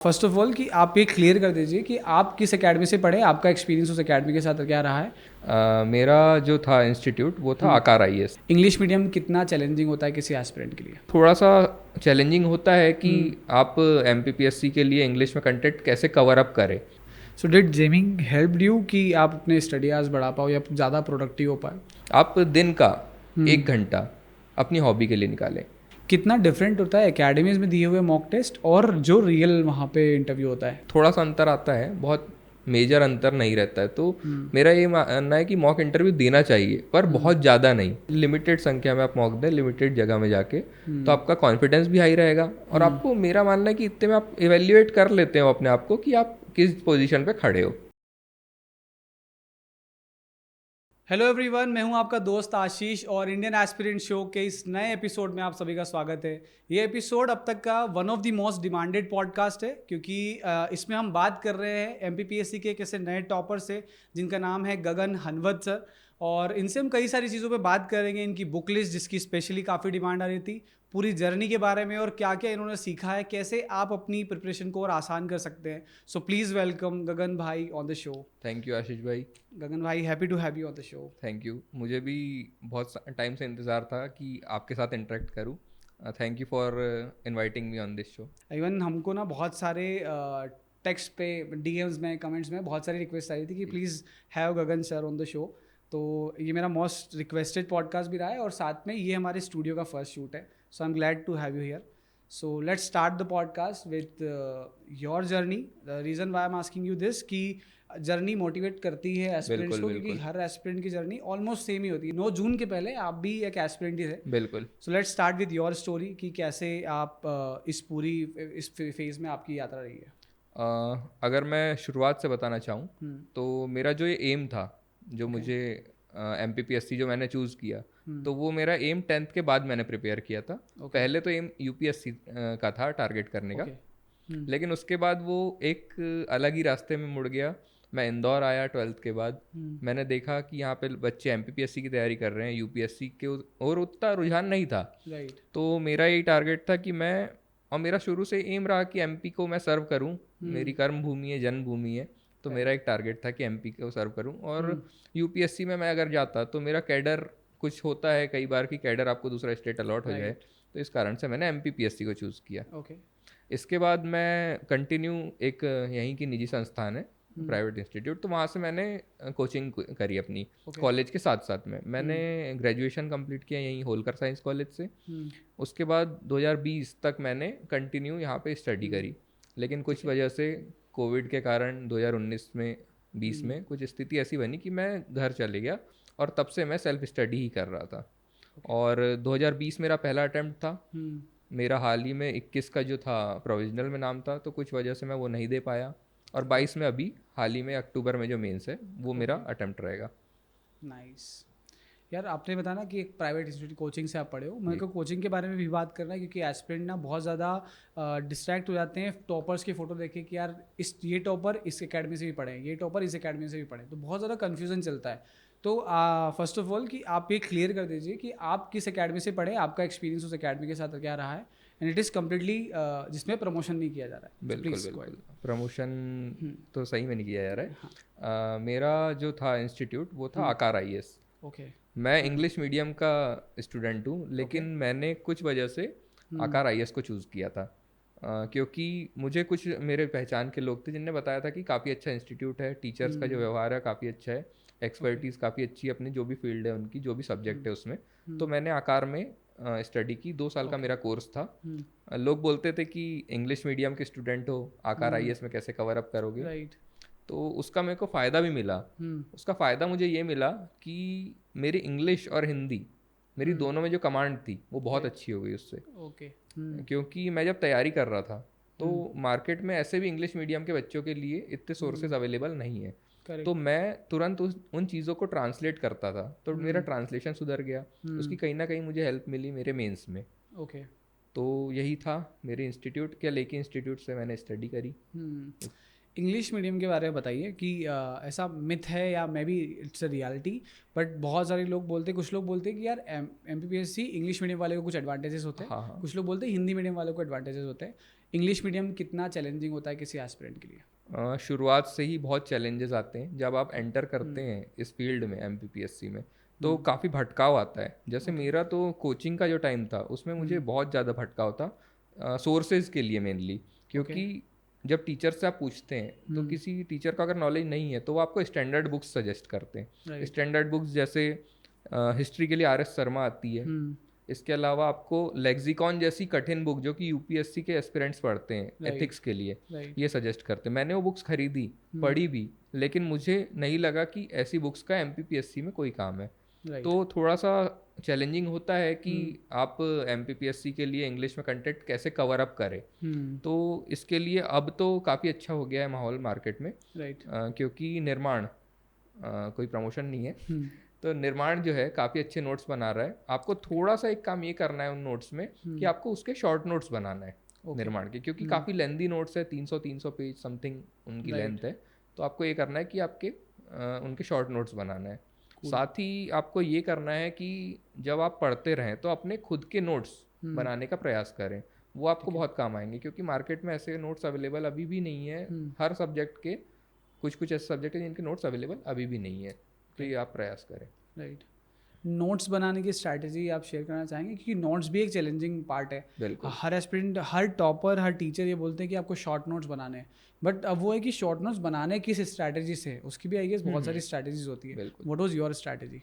First of all कि आप ये क्लियर कर दीजिए कि आप किस एकेडमी से पढ़े, आपका एक्सपीरियंस उस एकेडमी के साथ क्या रहा है। मेरा जो था इंस्टीट्यूट वो था आकार आईएएस। इंग्लिश मीडियम कितना चैलेंजिंग होता है किसी एस्पिरेंट के लिए? थोड़ा सा चैलेंजिंग होता है कि आप एमपीपीएससी के लिए इंग्लिश में कंटेंट कैसे कवर अप करें। सो डिड जेमिंग हेल्प यू कि आप अपने स्टडी आवर्स बढ़ा पाओ या ज़्यादा प्रोडक्टिव हो पाए? आप दिन का 1 घंटा अपनी हॉबी के लिए निकालें। कितना डिफरेंट होता है एकेडमीज में दिए हुए मॉक टेस्ट और जो रियल वहाँ पे इंटरव्यू होता है? थोड़ा सा अंतर आता है, बहुत मेजर अंतर नहीं रहता है। तो मेरा ये मानना है कि मॉक इंटरव्यू देना चाहिए, पर बहुत ज़्यादा नहीं। लिमिटेड संख्या में आप मॉक दें, लिमिटेड जगह में जाके, तो आपका कॉन्फिडेंस भी हाई रहेगा और आपको, मेरा मानना है कि इतने में आप इवेल्युएट कर लेते हो अपने आप को कि आप किस पोजीशन पे खड़े हो। हेलो एवरीवन, मैं हूं आपका दोस्त आशीष और इंडियन एस्पिरेंट शो के इस नए एपिसोड में आप सभी का स्वागत है। ये एपिसोड अब तक का one of the most demanded podcast है क्योंकि इसमें हम बात कर रहे हैं एमपीपीएससी के कैसे नए टॉपर से जिनका नाम है गगन हनवत सर। और इनसे हम कई सारी चीज़ों पे बात करेंगे, इनकी बुक लिस्ट जिसकी स्पेशली काफ़ी डिमांड आ रही थी, पूरी जर्नी के बारे में और क्या क्या इन्होंने सीखा है, कैसे आप अपनी प्रिपरेशन को और आसान कर सकते हैं। सो प्लीज़ वेलकम गगन भाई on the show. Thank you Ashish भाई। गगन भाई, happy to have you on the show. Thank you, मुझे भी बहुत टाइम से इंतज़ार था कि आपके साथ इंटरेक्ट करूं। Thank you for inviting me on this show. Even हमको ना बहुत सारे टेक्स्ट पे, डीएम्स में, कमेंट्स में बहुत सारी रिक्वेस्ट आई थी कि please have Gagan sir on the show. तो ये मेरा मोस्ट रिक्वेस्टेड पॉडकास्ट भी रहा है और साथ में ये हमारे स्टूडियो का फर्स्ट शूट है। So I am glad to have you here. So let's start the podcast with your journey. The reason why am asking you this कि जर्नी मोटिवेट करती है एस्पिरेंट्स बिल्कुल को, क्योंकि बिल्कुल हर एस्पिरेंट की जर्नी ऑलमोस्ट सेम ही होती है। 9 जून के पहले आप भी एक एस्पिरेंट ही थे। बिल्कुल। सो let's start with your story कि कैसे आप इस फेज में आपकी यात्रा रही है। अगर मैं शुरुआत से बताना चाहूँ तो मेरा जो ये एम था, जो Okay. मुझे M P P S C जो मैंने चूज़ किया, हम्म। तो वो मेरा एम 10th के बाद मैंने प्रिपेयर किया था। Okay. पहले तो M U P S C का था टारगेट करने का, Okay. लेकिन उसके बाद वो एक अलग ही रास्ते में मुड़ गया। मैं इंदौर आया 12th के बाद। मैंने देखा कि यहाँ पे बच्चे M P P S C की तैयारी कर रहे हैं, यू पी एस सी के, और उतना रुझान नहीं था। राइट। तो मेरा यही टारगेट था कि मैं, और मेरा शुरू से एम रहा कि एमपी को मैं सर्व करूं। मेरी कर्म भूमि है, जन्मभूमि है। तो मेरा एक टारगेट था कि एमपी को सर्व करूं। और यूपीएससी में मैं अगर जाता तो मेरा कैडर, कुछ होता है कई बार कि कैडर आपको दूसरा स्टेट अलॉट हो जाए, राइट। तो इस कारण से मैंने एमपीपीएससी को चूज़ किया। ओके। इसके बाद मैं कंटिन्यू, एक यहीं की निजी संस्थान है, प्राइवेट इंस्टीट्यूट, तो वहाँ से मैंने कोचिंग करी अपनी ओके। कॉलेज के साथ साथ में। मैंने ग्रेजुएशन कंप्लीट किया यहीं होलकर साइंस कॉलेज से। उसके बाद 2020 तक मैंने कंटिन्यू यहाँ पे स्टडी करी, लेकिन कुछ वजह से कोविड के कारण 2019 में 20 में कुछ स्थिति ऐसी बनी कि मैं घर चले गया, और तब से मैं सेल्फ स्टडी ही कर रहा था। और 2020 मेरा पहला अटैम्प्ट था। मेरा हाल ही में 21 का जो था प्रोविजनल में नाम था, तो कुछ वजह से मैं वो नहीं दे पाया। और 22 में अभी हाल ही में अक्टूबर में जो मेंस है वो मेरा अटेम्प्ट रहेगा। नाइस। यार आपने बताया ना कि एक प्राइवेट इंस्टीट्यूट कोचिंग से आप पढ़े हो, मेरे को कोचिंग के बारे में भी बात करना है क्योंकि एस्पिरेंट ना बहुत ज़्यादा डिस्ट्रैक्ट हो जाते हैं टॉपर्स की फ़ोटो देखे कि यार ये टॉपर इस एकेडमी से भी पढ़े, ये टॉपर इस एकेडमी से भी पढ़े, तो बहुत ज़्यादा कन्फ्यूजन चलता है। तो फर्स्ट ऑफ ऑल कि आप ये क्लियर कर दीजिए कि आप किस एकेडमी से पढ़े, आपका एक्सपीरियंस उस एकेडमी के साथ क्या रहा है, एंड इट इज़ कम्प्लीटली जिसमें प्रमोशन नहीं किया जा रहा है। बिल्कुल प्लीज़ बिल्कुल। प्रमोशन तो सही में नहीं किया जा रहा है। मेरा जो था इंस्टीट्यूट वो था आकार आईएएस। ओके। मैं इंग्लिश मीडियम का स्टूडेंट हूँ, लेकिन मैंने कुछ वजह से आकार आईएएस को चूज़ किया था। क्योंकि मुझे कुछ मेरे पहचान के लोग थे जिनने बताया था कि काफ़ी अच्छा इंस्टीट्यूट है, टीचर्स का जो व्यवहार है काफ़ी अच्छा है, एक्सपर्टीज़ काफ़ी अच्छी है अपनी जो भी फील्ड है उनकी, जो भी सब्जेक्ट है उसमें। तो मैंने आकार में स्टडी की। 2 साल का मेरा कोर्स था। लोग बोलते थे कि इंग्लिश मीडियम के स्टूडेंट हो, आकार आईएएस में कैसे कवर अप करोगे। राइट। तो उसका मेरे को फ़ायदा भी मिला। उसका फ़ायदा मुझे ये मिला कि मेरी इंग्लिश और हिंदी, मेरी दोनों में जो कमांड थी वो बहुत अच्छी हो गई उससे। ओके। क्योंकि मैं जब तैयारी कर रहा था तो मार्केट में ऐसे भी इंग्लिश मीडियम के बच्चों के लिए इतने सोर्सेज अवेलेबल नहीं है। तो करेक्ट। मैं तुरंत उन चीज़ों को ट्रांसलेट करता था, तो मेरा ट्रांसलेशन सुधर गया। उसकी कहीं ना कहीं मुझे हेल्प मिली मेरे मेंस में। ओके। तो यही था मेरे इंस्टीट्यूट के, लेके इंस्टीट्यूट से मैंने स्टडी करी। इंग्लिश मीडियम के बारे में बताइए कि ऐसा मिथ है या may be it's a reality, but बहुत सारे लोग बोलते हैं, कुछ लोग बोलते हैं कि यार एमपीपीएससी इंग्लिश मीडियम वाले को कुछ एडवांटेजेस होते हैं, हाँ हाँ। कुछ लोग बोलते हैं हिंदी मीडियम वाले को एडवांटेजेस होते हैं। इंग्लिश मीडियम कितना चैलेंजिंग होता है किसी एस्पिरेंट के लिए? शुरुआत से ही बहुत चैलेंजेस आते हैं जब आप एंटर करते हैं इस फील्ड में एमपीपीएससी में, तो काफ़ी भटकाव आता है। जैसे मेरा तो कोचिंग का जो टाइम था उसमें मुझे बहुत ज़्यादा भटकाव था सोर्सेज के लिए मेनली, क्योंकि जब टीचर से आप पूछते हैं तो किसी टीचर का अगर नॉलेज नहीं है तो वो आपको स्टैंडर्ड बुक्स सजेस्ट करते हैं। स्टैंडर्ड बुक्स जैसे हिस्ट्री के लिए आर एस शर्मा आती है, इसके अलावा आपको लेक्सिकॉन जैसी कठिन बुक जो कि यूपीएससी के एस्पिरेंट्स पढ़ते हैं एथिक्स के लिए, ये सजेस्ट करते हैं। मैंने वो बुक्स खरीदी, पढ़ी भी, लेकिन मुझे नहीं लगा कि ऐसी बुक्स का एमपीपीएससी में कोई काम है। तो थोड़ा सा चैलेंजिंग होता है कि आप एमपीपीएससी के लिए इंग्लिश में कंटेंट कैसे कवर अप करें। तो इसके लिए अब तो काफ़ी अच्छा हो गया है माहौल मार्केट में, क्योंकि निर्माण कोई प्रमोशन नहीं है, तो निर्माण जो है काफ़ी अच्छे नोट्स बना रहा है। आपको थोड़ा सा एक काम ये करना है उन नोट्स में कि आपको उसके शॉर्ट नोट्स बनाना है निर्माण के, क्योंकि काफ़ी लेंदी नोट्स है, 300 पेज समथिंग उनकी लेंथ है। तो आपको ये करना है कि आपके उनके शॉर्ट नोट्स बनाना है। साथ ही आपको ये करना है कि जब आप पढ़ते रहें तो अपने खुद के नोट्स बनाने का प्रयास करें, वो आपको बहुत काम आएंगे, क्योंकि मार्केट में ऐसे नोट्स अवेलेबल अभी भी नहीं है। हर सब्जेक्ट के कुछ ऐसे सब्जेक्ट हैं जिनके नोट्स अवेलेबल अभी भी नहीं है, तो ये आप प्रयास करें। राइट। नोट्स बनाने की स्ट्रैटेजी आप शेयर करना चाहेंगे, क्योंकि नोट्स भी एक चैलेंजिंग पार्ट है। बिल्कुल। हर एस्पिरेंट, हर टॉपर, हर टीचर ये बोलते हैं कि आपको शॉर्ट नोट्स बनाने हैं, बट अब वो है कि शॉर्ट नोट्स बनाने किस स्ट्रैटेजी से, उसकी भी आई गेस बहुत सारी स्ट्रैटेजीज होती है। What was your strategy?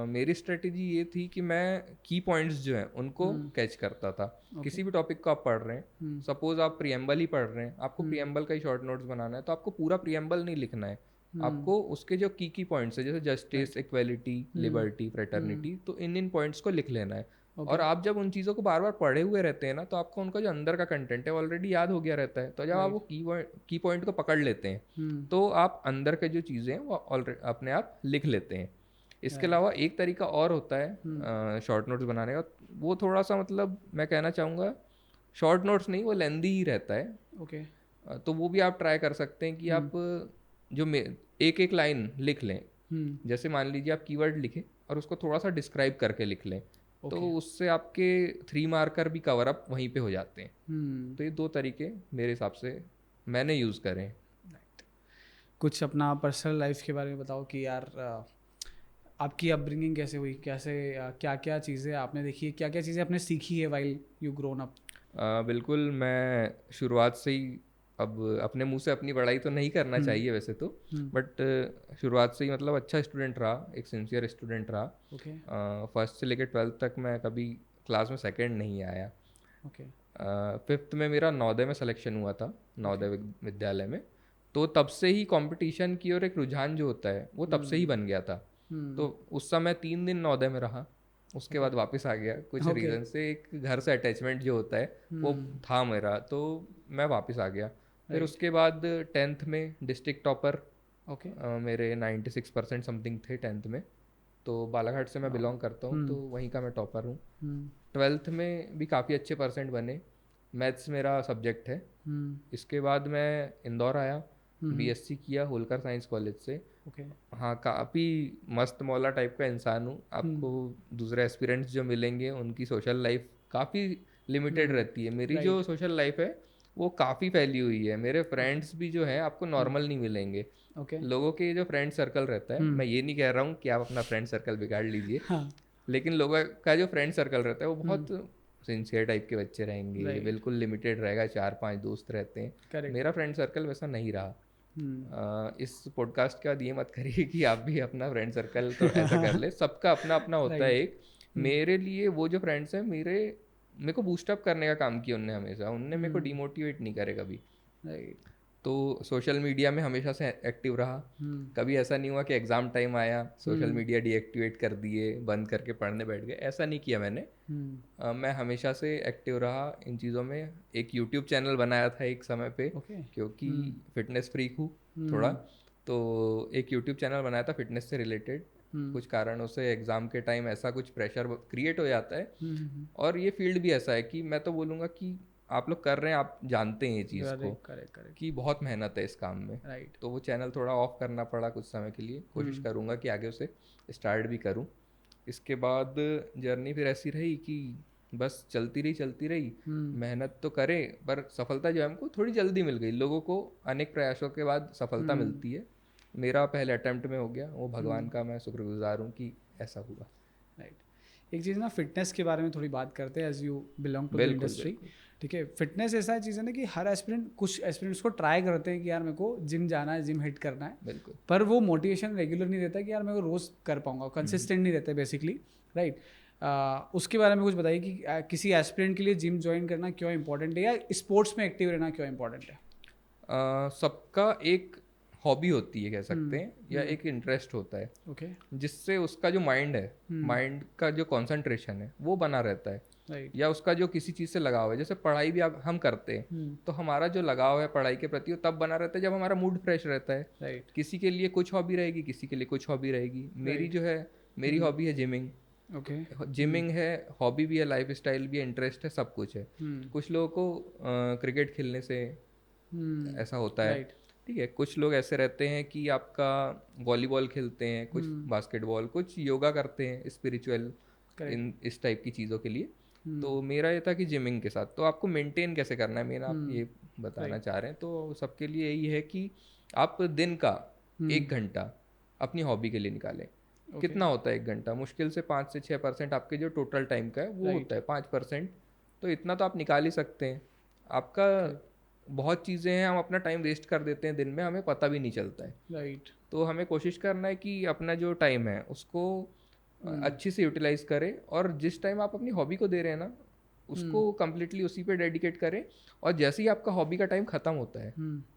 मेरी स्ट्रेटेजी ये थी कि मैं की पॉइंट्स जो हैं उनको कैच करता था। किसी भी टॉपिक को आप पढ़ रहे हैं, सपोज आप प्रियम्बल ही पढ़ रहे हैं, आपको प्रियम्बल का ही शॉर्ट नोट्स बनाना है, तो आपको पूरा प्रियम्बल नहीं लिखना है, आपको उसके जो की पॉइंट्स है, जैसे जस्टिस, इक्वलिटी, लिबर्टी, फ्रेटर्निटी, तो इन पॉइंट्स को लिख लेना है। और आप जब उन चीज़ों को बार बार पढ़े हुए रहते हैं ना, तो आपको उनका जो अंदर का कंटेंट है ऑलरेडी याद हो गया रहता है। तो जब आप वो की पॉइंट को पकड़ लेते हैं तो आप अंदर के जो चीज़ें हैं वो ऑलरेडी अपने आप लिख लेते हैं। इसके अलावा एक तरीका और होता है शॉर्ट नोट्स बनाने का, वो थोड़ा सा मतलब मैं कहना चाहूँगा शॉर्ट नोट्स नहीं, वो लेंदी ही रहता है। तो वो भी आप ट्राई कर सकते हैं कि आप जो एक एक लाइन लिख लें। जैसे मान लीजिए आप कीवर्ड लिखें और उसको थोड़ा सा डिस्क्राइब करके लिख लें, तो उससे आपके 3 मार्कर भी कवर अप वहीं पे हो जाते हैं। तो ये 2 तरीके मेरे हिसाब से मैंने यूज़ करें। कुछ अपना पर्सनल लाइफ के बारे में बताओ कि यार आपकी अपब्रिंगिंग कैसे हुई, कैसे क्या क्या चीज़ें आपने देखी, क्या क्या चीज़ें आपने सीखी है वाइल यू ग्रोन अप? बिल्कुल, मैं शुरुआत से ही, अब अपने मुंह से अपनी बड़ाई तो नहीं करना चाहिए वैसे तो, बट शुरुआत से ही मतलब अच्छा स्टूडेंट रहा, एक सिंसियर स्टूडेंट रहा। फर्स्ट से लेकर 12th तक मैं कभी क्लास में सेकंड नहीं आया। 5th में मेरा नवोदय में सिलेक्शन हुआ था, नवोदय विद्यालय में। तो तब से ही कंपटीशन की और एक रुझान जो होता है वो तब से ही बन गया था। तो उस समय 3 दिन नवोदय में रहा, उसके बाद वापस आ गया कुछ रीज़न से। एक घर से अटैचमेंट जो होता है वो था मेरा, तो मैं वापस आ गया। फिर उसके बाद 10th में डिस्ट्रिक्ट टॉपर, मेरे 96% समथिंग थे 10th में। तो बालाघाट से मैं बिलोंग करता हूँ, तो वहीं का मैं टॉपर हूँ। 12th में भी काफ़ी अच्छे परसेंट बने, मैथ्स मेरा सब्जेक्ट है। इसके बाद मैं इंदौर आया, बीएससी किया होलकर साइंस कॉलेज से। हाँ, काफ़ी मस्त मौला टाइप का इंसान हूँ। आपको दूसरे एस्पिरेंट्स जो मिलेंगे उनकी सोशल लाइफ काफ़ी लिमिटेड रहती है। मेरी जो सोशल लाइफ है वो काफ़ी फैली हुई है। मेरे फ्रेंड्स भी जो हैं आपको नॉर्मल नहीं मिलेंगे। लोगों के जो फ्रेंड सर्कल रहता है, मैं ये नहीं कह रहा हूँ कि आप अपना फ्रेंड सर्कल बिगाड़ लीजिए, लेकिन लोगों का जो फ्रेंड सर्कल रहता है वो बहुत सिंसियर टाइप के बच्चे रहेंगे, बिल्कुल लिमिटेड रहेगा, 4-5 दोस्त रहते हैं। मेरा फ्रेंड सर्कल वैसा नहीं रहा। इस पॉडकास्ट के बाद ये मत करिए कि आप भी अपना फ्रेंड सर्कल तो ऐसा कर ले, सबका अपना अपना होता है एक। मेरे लिए वो जो फ्रेंड्स हैं मेरे को बूस्टअप करने का काम किया उनने हमेशा, उनने मेरे को डिमोटिवेट नहीं करे कभी। तो सोशल मीडिया में हमेशा से एक्टिव रहा। कभी ऐसा नहीं हुआ कि एग्ज़ाम टाइम आया सोशल मीडिया डीएक्टिवेट कर दिए, बंद करके पढ़ने बैठ गए, ऐसा नहीं किया मैंने। मैं हमेशा से एक्टिव रहा इन चीज़ों में। एक यूट्यूब चैनल बनाया था एक समय पे, क्योंकि फिटनेस फ्रीक हूँ थोड़ा, तो एक यूट्यूब चैनल बनाया था फिटनेस से रिलेटेड। कुछ कारणों से एग्ज़ाम के टाइम ऐसा कुछ प्रेशर क्रिएट हो जाता है, और ये फील्ड भी ऐसा है कि मैं तो बोलूँगा कि आप लोग कर रहे हैं, आप जानते हैं ये चीज़ को कि बहुत मेहनत है इस काम में। तो वो चैनल थोड़ा ऑफ करना पड़ा कुछ समय के लिए। कोशिश करूँगा कि आगे उसे स्टार्ट भी करूँ। इसके बाद जर्नी फिर ऐसी रही कि बस चलती रही मेहनत तो करे, पर सफलता जो है हमको थोड़ी जल्दी मिल गई। लोगों को अनेक प्रयासों के बाद सफलता मिलती है, मेरा पहले अटेम्प्ट में हो गया, वो भगवान का मैं शुक्रगुजार हूँ कि ऐसा हुआ। राइट। एक चीज़ ना, फिटनेस के बारे में थोड़ी बात करते हैं, as you belong to the बिल्कुल इंडस्ट्री। बिल्कुल ठीक है, फिटनेस ऐसा चीज़ है ना कि हर एस्पिरेंट, कुछ एस्पिरेंट्स को ट्राई करते हैं कि यार मेरे को जिम जाना है, जिम हिट करना है, बिल्कुल। पर वो मोटिवेशन रेगुलर नहीं रहता कि यार मेरे को रोज़ कर पाऊंगा, कंसिस्टेंट नहीं रहता बेसिकली। राइट। उसके बारे में कुछ बताइए कि किसी एस्पिरेंट के लिए जिम ज्वाइन करना क्यों इंपॉर्टेंट है, या स्पोर्ट्स में एक्टिव रहना क्यों इंपॉर्टेंट है? सबका एक हॉबी होती है कह सकते हैं, या एक इंटरेस्ट होता है, ओके। जिससे उसका जो माइंड है, माइंड का जो कंसंट्रेशन है वो बना रहता है, राइट। या उसका जो किसी चीज़ से लगाव है। जैसे पढ़ाई भी आप हम करते हैं, तो हमारा जो लगाव है पढ़ाई के प्रति वो तब बना रहता है जब हमारा मूड फ्रेश रहता है। राइट। किसी के लिए कुछ हॉबी रहेगी, किसी के लिए कुछ हॉबी रहेगी। मेरी जो है, मेरी हॉबी है जिमिंग। ओके। जिमिंग है, हॉबी भी है, लाइफ स्टाइल भी है, इंटरेस्ट है, सब कुछ है। कुछ लोगों को क्रिकेट खेलने से ऐसा होता है, राइट। ठीक है। कुछ लोग ऐसे रहते हैं कि आपका वॉलीबॉल खेलते हैं, कुछ बास्केटबॉल, कुछ योगा करते हैं स्पिरिचुअल, इन इस टाइप की चीज़ों के लिए। तो मेरा ये था कि जिमिंग के साथ तो आपको मेंटेन कैसे करना है, मेरा आप ये बताना चाह रहे हैं। तो सबके लिए यही है कि आप दिन का 1 घंटा अपनी हॉबी के लिए निकालें। कितना होता है 1 घंटा? मुश्किल से 5 से 6% आपके जो टोटल टाइम का है वो होता है 5%। तो इतना तो आप निकाल ही सकते हैं। आपका बहुत चीज़ें हैं, हम अपना टाइम वेस्ट कर देते हैं दिन में, हमें पता भी नहीं चलता है। राइट। तो हमें कोशिश करना है कि अपना जो टाइम है उसको अच्छी से यूटिलाइज करें, और जिस टाइम आप अपनी हॉबी को दे रहे हैं ना, उसको कम्प्लीटली उसी पे डेडिकेट करें। और जैसे ही आपका हॉबी का टाइम ख़त्म होता है,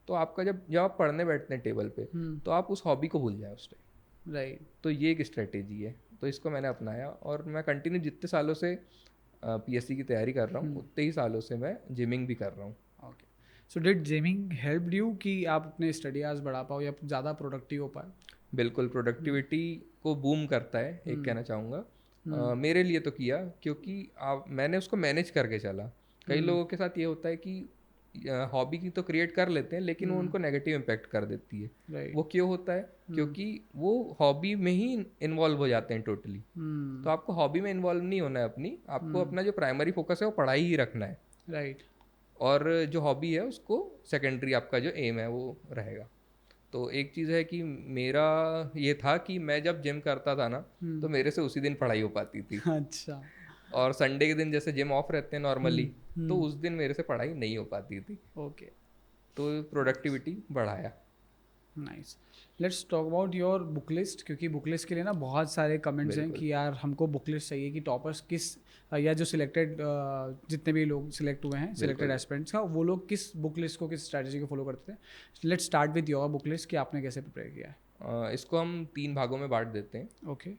तो आपका जब आप पढ़ने बैठते हैं टेबल पे, तो आप उस हॉबी को भूल जाए उस टाइम। राइट। तो ये एक स्ट्रेटेजी है, तो इसको मैंने अपनाया, और मैं कंटिन्यू जितने सालों से पीएससी की तैयारी कर रहा हूँ, उतने ही सालों से मैं जिमिंग भी कर रहा हूँ। Okay. So did gymming help you कि आप अपने स्टडी आवर्स बढ़ा पाओ या ज़्यादा प्रोडक्टिव हो पाए? बिल्कुल, प्रोडक्टिविटी को बूम करता है, एक कहना चाहूँगा। मेरे लिए तो किया, क्योंकि मैंने उसको मैनेज करके चला। कई लोगों के साथ ये होता है कि हॉबी की तो क्रिएट कर लेते हैं, लेकिन वो उनको नेगेटिव इम्पैक्ट कर देती है। राइट। वो क्यों होता है? क्योंकि वो हॉबी में ही इन्वॉल्व हो जाते हैं टोटली। तो आपको हॉबी में इन्वॉल्व नहीं होना है अपनी, आपको अपना जो प्राइमरी फोकस है वो पढ़ाई ही रखना है। राइट। और जो हॉबी है उसको सेकेंडरी आपका जो एम है वो रहेगा। तो एक चीज़ है कि मेरा ये था कि मैं जब जिम करता था ना, तो मेरे से उसी दिन पढ़ाई हो पाती थी। अच्छा। और संडे के दिन जैसे जिम ऑफ रहते हैं नॉर्मली, तो उस दिन मेरे से पढ़ाई नहीं हो पाती थी। ओके। तो प्रोडक्टिविटी बढ़ाया। Nice. Let's talk about your book list, क्योंकि बुक लिस्ट के लिए ना बहुत सारे कमेंट्स हैं कि यार हमको बुक लिस्ट चाहिए कि टॉपर्स किस, या जो सिलेक्टेड जितने भी लोग सिलेक्ट हुए हैं, सिलेक्टेड एस्पिरेंट्स का, वो लोग किस बुक लिस्ट को, किस स्ट्रैटेजी को फॉलो करते थे। Let's start with your book list कि आपने कैसे प्रिपेयर किया है। इसको हम 3 भागों में बांट देते हैं। ओके।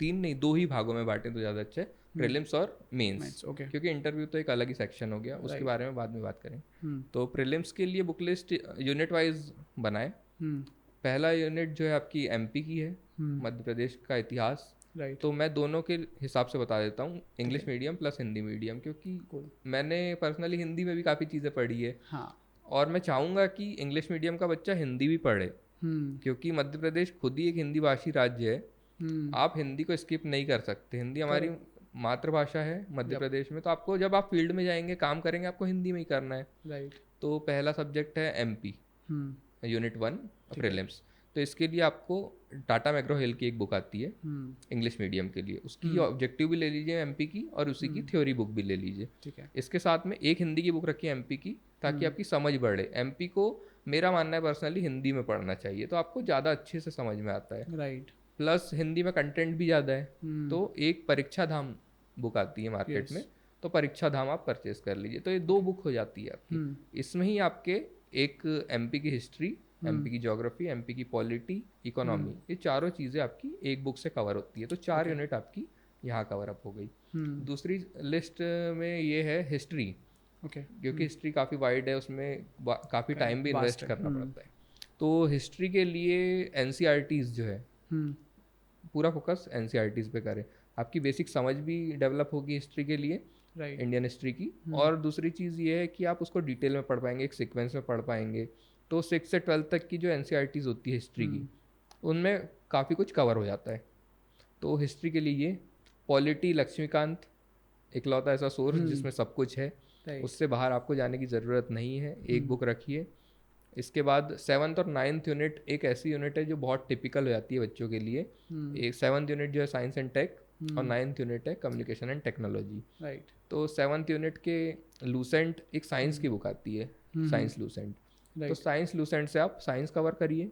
3 नहीं, 2 ही भागों में बांटें तो ज़्यादा अच्छा है, प्रीलिम्स और मेंस। ओके। क्योंकि इंटरव्यू तो एक अलग ही सेक्शन हो गया, उसके बारे में बाद में बात करें। हम्म। तो प्रीलिम्स के लिए बुक लिस्ट यूनिट वाइज बनाए। पहला यूनिट जो है आपकी एमपी की है, मध्य प्रदेश का इतिहास। राइट। तो मैं दोनों के हिसाब से बता देता हूँ, English medium plus Hindi medium, क्योंकि मैंने पर्सनली हिंदी में भी काफ़ी चीज़ें पढ़ी है। हाँ। और मैं चाहूँगा कि इंग्लिश मीडियम का बच्चा हिंदी भी पढ़े, क्योंकि मध्य प्रदेश खुद ही एक हिंदी भाषी राज्य है। आप हिंदी को स्किप नहीं कर सकते। हिंदी हमारी मातृभाषा है मध्य प्रदेश में, तो आपको जब आप फील्ड में जाएंगे, काम करेंगे, आपको हिंदी में ही करना है। राइट। तो पहला सब्जेक्ट है एमपी, यूनिट 1 प्रीलिम्स। तो इसके लिए आपको टाटा मैग्रो हिल की एक बुक आती है इंग्लिश मीडियम के लिए, उसकी ऑब्जेक्टिव भी ले लीजिए एमपी की, और उसी की थ्योरी बुक भी ले लीजिए। ठीक है। इसके साथ में एक हिंदी की बुक रखिए एमपी की, ताकि आपकी समझ बढ़े। एमपी को मेरा मानना है पर्सनली हिंदी में पढ़ना चाहिए, तो आपको ज़्यादा अच्छे से समझ में आता है। राइट। प्लस हिंदी में कंटेंट भी ज़्यादा है। तो एक परीक्षा धाम बुक आती है मार्केट में, तो परीक्षा धाम आप परचेज कर लीजिए। तो ये 2 बुक हो जाती है आपकी। इसमें ही आपके एक एमपी की हिस्ट्री, एमपी की ज्योग्राफी, एमपी की पॉलिटी, इकोनॉमी, ये चारों चीज़ें आपकी एक बुक से कवर होती है। तो 4 यूनिट आपकी यहाँ कवर अप हो गई। दूसरी लिस्ट में ये है हिस्ट्री, क्योंकि हिस्ट्री काफ़ी वाइड है, उसमें काफ़ी टाइम भी इन्वेस्ट करना पड़ता है। तो हिस्ट्री के लिए एनसीईआरटीज़ जो है, पूरा फोकस एनसीईआरटीज़ पे करें। आपकी बेसिक समझ भी डेवलप होगी हिस्ट्री के लिए, इंडियन हिस्ट्री की। और दूसरी चीज़ ये है कि आप उसको डिटेल में पढ़ पाएंगे, एक सीक्वेंस में पढ़ पाएंगे। तो 6 से 12 तक की जो एनसीईआरटीज़ होती है हिस्ट्री की, उनमें काफ़ी कुछ कवर हो जाता है। तो हिस्ट्री के लिए ये पॉलिटी लक्ष्मीकांत, इकलौता ऐसा सोर्स जिसमें सब कुछ है, Right. उससे बाहर आपको जाने की ज़रूरत नहीं है, एक बुक रखिए। इसके बाद 7th और 9th यूनिट एक ऐसी यूनिट है जो बहुत टिपिकल हो जाती है बच्चों के लिए। एक 7th यूनिट जो है साइंस एंड टेक और 9th यूनिट है कम्युनिकेशन एंड टेक्नोलॉजी। राइट। तो 7th यूनिट के लूसेंट एक साइंस की बुक आती है, साइंस लूसेंट। तो साइंस लूसेंट से आप साइंस कवर करिए।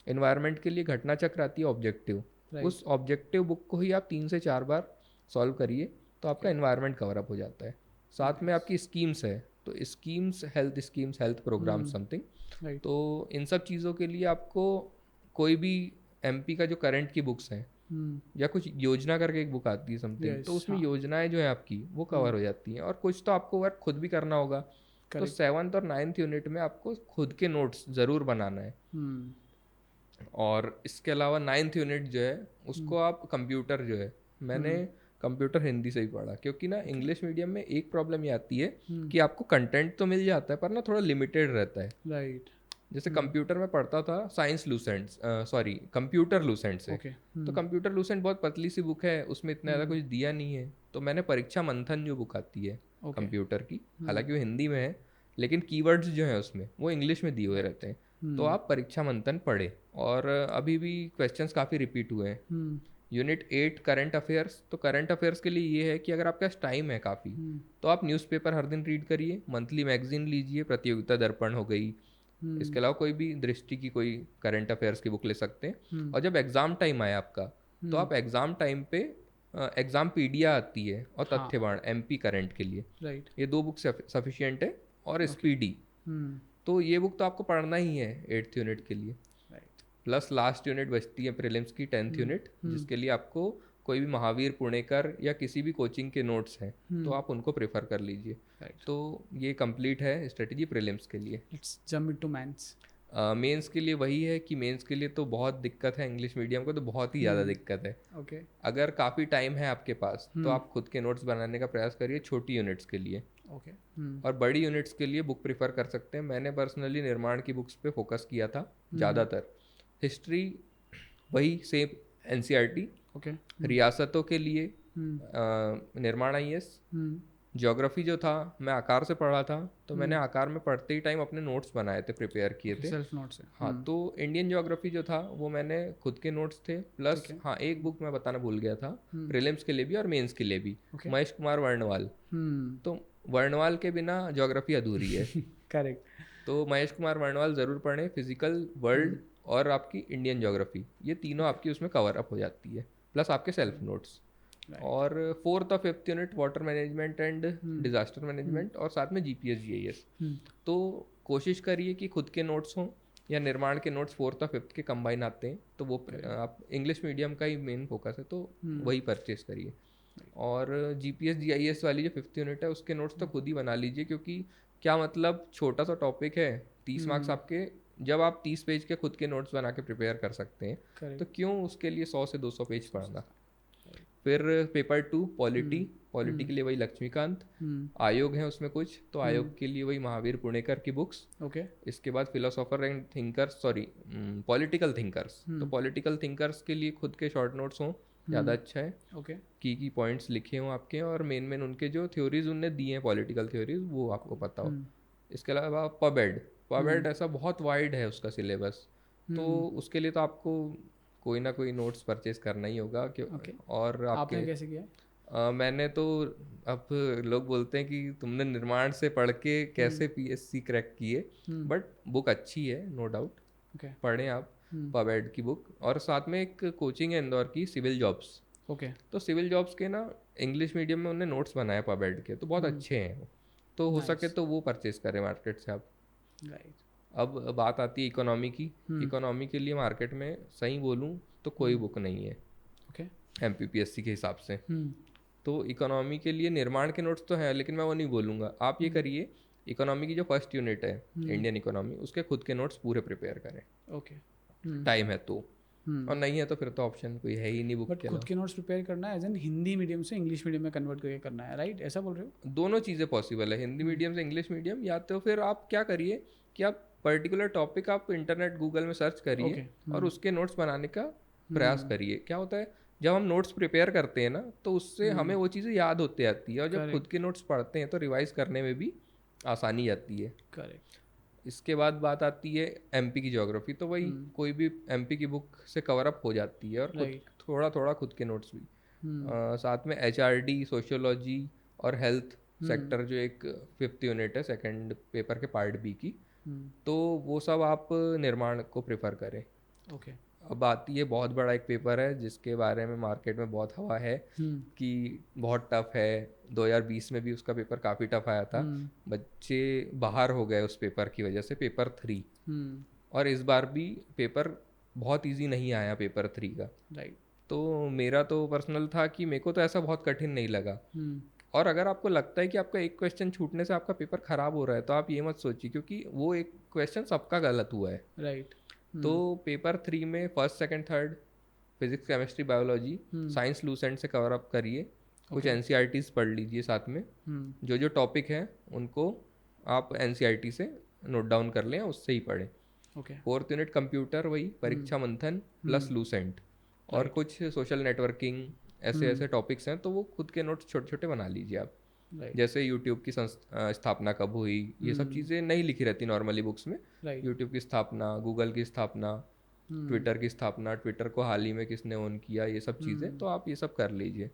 इन्वायरमेंट के लिए घटना चक्र आती है ऑब्जेक्टिव, उस ऑब्जेक्टिव बुक को ही आप 3 से 4 बार सॉल्व करिए तो आपका इन्वायरमेंट कवर अप हो जाता है। साथ में आपकी स्कीम्स है, तो स्कीम्स हेल्थ प्रोग्राम समथिंग। तो इन सब चीज़ों के लिए आपको कोई भी एमपी का जो करंट की बुक्स हैं या कुछ योजना करके एक बुक आती है समथिंग, तो उसमें योजनाएं जो है आपकी वो कवर हो जाती हैं। और कुछ तो आपको वर्क खुद भी करना होगा। तो 7th और 9th यूनिट में आपको खुद के नोट्स ज़रूर बनाना है। और इसके अलावा 9th यूनिट जो है उसको आप कंप्यूटर जो है, मैंने कंप्यूटर हिंदी से ही पढ़ा, क्योंकि ना इंग्लिश मीडियम में एक प्रॉब्लम ये आती है कि आपको कंटेंट तो मिल जाता है पर ना थोड़ा लिमिटेड रहता है। राइट। जैसे कंप्यूटर में पढ़ता था science Lucent, sorry computer Lucent से। तो कंप्यूटर लूसेंट बहुत पतली सी बुक है, उसमें इतना ज़्यादा कुछ दिया नहीं है। तो मैंने परीक्षा मंथन जो बुक आती है कंप्यूटर की, हालांकि वो हिंदी में है लेकिन कीवर्ड्स जो है उसमें वो इंग्लिश में दिए हुए रहते हैं। तो आप परीक्षा मंथन पढ़े, और अभी भी क्वेश्चंस काफ़ी रिपीट हुए हैं। यूनिट 8 करंट अफेयर्स, तो करंट अफेयर्स के लिए ये है कि अगर आपके पास टाइम है काफ़ी तो आप न्यूज़पेपर हर दिन रीड करिए, मंथली मैगजीन लीजिए, प्रतियोगिता दर्पण हो गई, इसके अलावा कोई भी दृष्टि की कोई करंट अफेयर्स की बुक ले सकते हैं। और जब एग्ज़ाम टाइम आए आपका तो आप एग्ज़ाम टाइम पे एग्ज़ाम पीडिया आती है और तथ्यवान एमपी करंट के लिए, राइट। ये 2 बुक सफिशिएंट है। और स्पीडी, तो ये बुक तो आपको पढ़ना ही है 8th यूनिट के लिए। प्लस लास्ट यूनिट बचती है प्रीलिम्स की 10th यूनिट, जिसके लिए आपको कोई भी महावीर पुणेकर या किसी भी कोचिंग के नोट्स हैं तो आप उनको प्रेफर कर लीजिए। तो ये कंप्लीट है स्ट्रेटजी प्रीलिम्स के लिए। Let's jump into mains. Mains के लिए वही है कि मेंस के लिए तो बहुत दिक्कत है, इंग्लिश मीडियम को तो बहुत ही ज़्यादा दिक्कत है। ओके। अगर काफ़ी टाइम है आपके पास तो आप खुद के नोट्स बनाने का प्रयास करिए छोटी यूनिट्स के लिए। ओके। और बड़ी यूनिट्स के लिए बुक प्रेफर कर सकते हैं। मैंने पर्सनली निर्माण की बुक्स पे फोकस किया था ज़्यादातर। हिस्ट्री वही सेम एनसीईआरटी। ओके। रियासतों के लिए निर्माण IAS। ज्योग्राफी जो था मैं आकार से पढ़ा था, तो मैंने आकार में पढ़ते ही टाइम अपने नोट्स बनाए थे, प्रिपेयर किए थे, सेल्फ नोट्स है। हाँ। तो इंडियन ज्योग्राफी जो था वो मैंने खुद के नोट्स थे, प्लस हाँ एक बुक मैं बताना भूल गया था प्रीलिम्स के लिए भी और मेंस के लिए भी, महेश कुमार वर्णवाल। तो वर्णवाल के बिना ज्योग्राफी अधूरी है। करेक्ट। तो महेश कुमार वर्णवाल ज़रूर पढ़ें। फिजिकल, वर्ल्ड और आपकी इंडियन ज्योग्राफी, ये तीनों आपकी उसमें कवर अप हो जाती है, प्लस आपके सेल्फ नोट्स। और 4th और 5th unit water management and disaster management, और साथ में GPS GIS। तो कोशिश करिए कि खुद के नोट्स हों या निर्माण के नोट्स 4th और 5th के कंबाइन आते हैं, तो वो आप इंग्लिश मीडियम का ही मेन फोकस है तो वही परचेज करिए। और GPS GIS वाली जो 5th यूनिट है उसके नोट्स तो खुद ही बना लीजिए, क्योंकि क्या मतलब छोटा सा टॉपिक है, 30 मार्क्स आपके, जब आप 30 पेज के खुद के नोट्स बना के प्रिपेयर कर सकते हैं तो क्यों उसके लिए 100 से 200 पेज पढ़ना। फिर पेपर 2 पॉलिटी के लिए वही लक्ष्मीकांत। आयोग है उसमें कुछ, तो आयोग के लिए वही महावीर पुणेकर की बुक्स। ओके। इसके बाद philosopher and thinkers, sorry political thinkers, तो पॉलिटिकल थिंकर्स के लिए खुद के शॉर्ट नोट्स हों ज़्यादा अच्छा है। ओके। की पॉइंट्स लिखे हों आपके, और मेन उनके जो थ्योरीज उनने दिए हैं पॉलिटिकल थ्योरीज वो आपको पता हो। इसके अलावा पबेड ऐसा बहुत वाइड है उसका सिलेबस, तो उसके लिए तो आपको कोई ना कोई नोट्स परचेज करना ही होगा। और आपने कैसे किया? मैंने तो, अब लोग बोलते हैं कि तुमने निर्माण से पढ़ के कैसे PSC क्रैक किए, बट बुक अच्छी है नो डाउट, पढ़ें आप पबेड की बुक। और साथ में एक कोचिंग है इंदौर की, सिविल जॉब्स। ओके। तो सिविल जॉब्स के ना इंग्लिश मीडियम में उन्होंने नोट्स बनाए पबेड के, तो बहुत अच्छे हैं वो, तो हो सके तो वो परचेज करें मार्केट से आप। राइट। अब बात आती है इकोनॉमी की। इकोनॉमी के लिए मार्केट में सही बोलूँ तो कोई बुक नहीं है MPPSC के हिसाब से। तो इकोनॉमी के लिए निर्माण के नोट्स तो हैं, लेकिन मैं वो नहीं बोलूँगा। आप ये करिए, इकोनॉमी की जो फर्स्ट यूनिट है इंडियन इकोनॉमी, उसके खुद के नोट्स पूरे प्रिपेयर करें। ओके। टाइम है तो, और नहीं है तो फिर तो ऑप्शन कोई है ही नहीं बुक के। खुद के नोट्स प्रिपेयर करना है एज एन हिंदी मीडियम से इंग्लिश मीडियम में कन्वर्ट करके करना है, राइट? ऐसा बोल रहे हो? दोनों चीज़ें पॉसिबल है, हिंदी मीडियम से इंग्लिश मीडियम, या तो फिर आप क्या करिए कि आप पर्टिकुलर टॉपिक आप इंटरनेट गूगल में सर्च करिए और उसके नोट्स बनाने का प्रयास करिए। क्या होता है, जब हम नोट्स प्रिपेयर करते हैं ना तो उससे हमें वो चीज़ें याद होते आती है, और जब Correct. खुद के नोट्स पढ़ते हैं तो रिवाइज करने में भी आसानी आती है। करेक्ट। इसके बाद बात आती है एमपी की ज्योग्राफी, तो वही कोई भी एमपी की बुक से कवर अप हो जाती है, और खुद राइट। थोड़ा थोड़ा खुद के नोट्स भी। साथ में एचआरडी, सोशियोलॉजी और हेल्थ सेक्टर जो एक फिफ्थ यूनिट है सेकंड पेपर के पार्ट बी की, तो वो सब आप निर्माण को प्रेफर करें। ओके। अब आती है बहुत बड़ा एक पेपर है जिसके बारे में मार्केट में बहुत हवा है कि बहुत टफ है। 2020 में भी उसका पेपर काफ़ी टफ आया था, बच्चे बाहर हो गए उस पेपर की वजह से, पेपर 3। और इस बार भी पेपर बहुत इजी नहीं आया पेपर 3 का। राइट। तो मेरा तो पर्सनल था कि मेरे को तो ऐसा बहुत कठिन नहीं लगा। और अगर आपको लगता है कि आपका एक क्वेश्चन छूटने से आपका पेपर ख़राब हो रहा है तो आप ये मत सोचिए, क्योंकि वो एक क्वेश्चन सबका गलत हुआ है। राइट। तो पेपर 3 में first second third physics chemistry biology science Lucent से कवर अप करिए, कुछ एनसीईआरटीज़ पढ़ लीजिए साथ में, जो जो टॉपिक हैं उनको आप एनसीईआरटी से नोट डाउन कर लें, उससे ही पढ़ें। ओके। फोर्थ यूनिट कंप्यूटर, वही परीक्षा मंथन प्लस लूसेंट, और कुछ सोशल नेटवर्किंग, ऐसे ऐसे टॉपिक्स हैं, तो वो खुद के नोट्स छोटे छोटे बना लीजिए आप। जैसे यूट्यूब की स्थापना कब हुई, ये सब चीज़ें नहीं लिखी रहती नॉर्मली बुक्स में। यूट्यूब की स्थापना, गूगल की स्थापना, ट्विटर की स्थापना, ट्विटर को हाल ही में किसने ऑन किया, ये सब चीज़ें, तो आप ये सब कर लीजिए।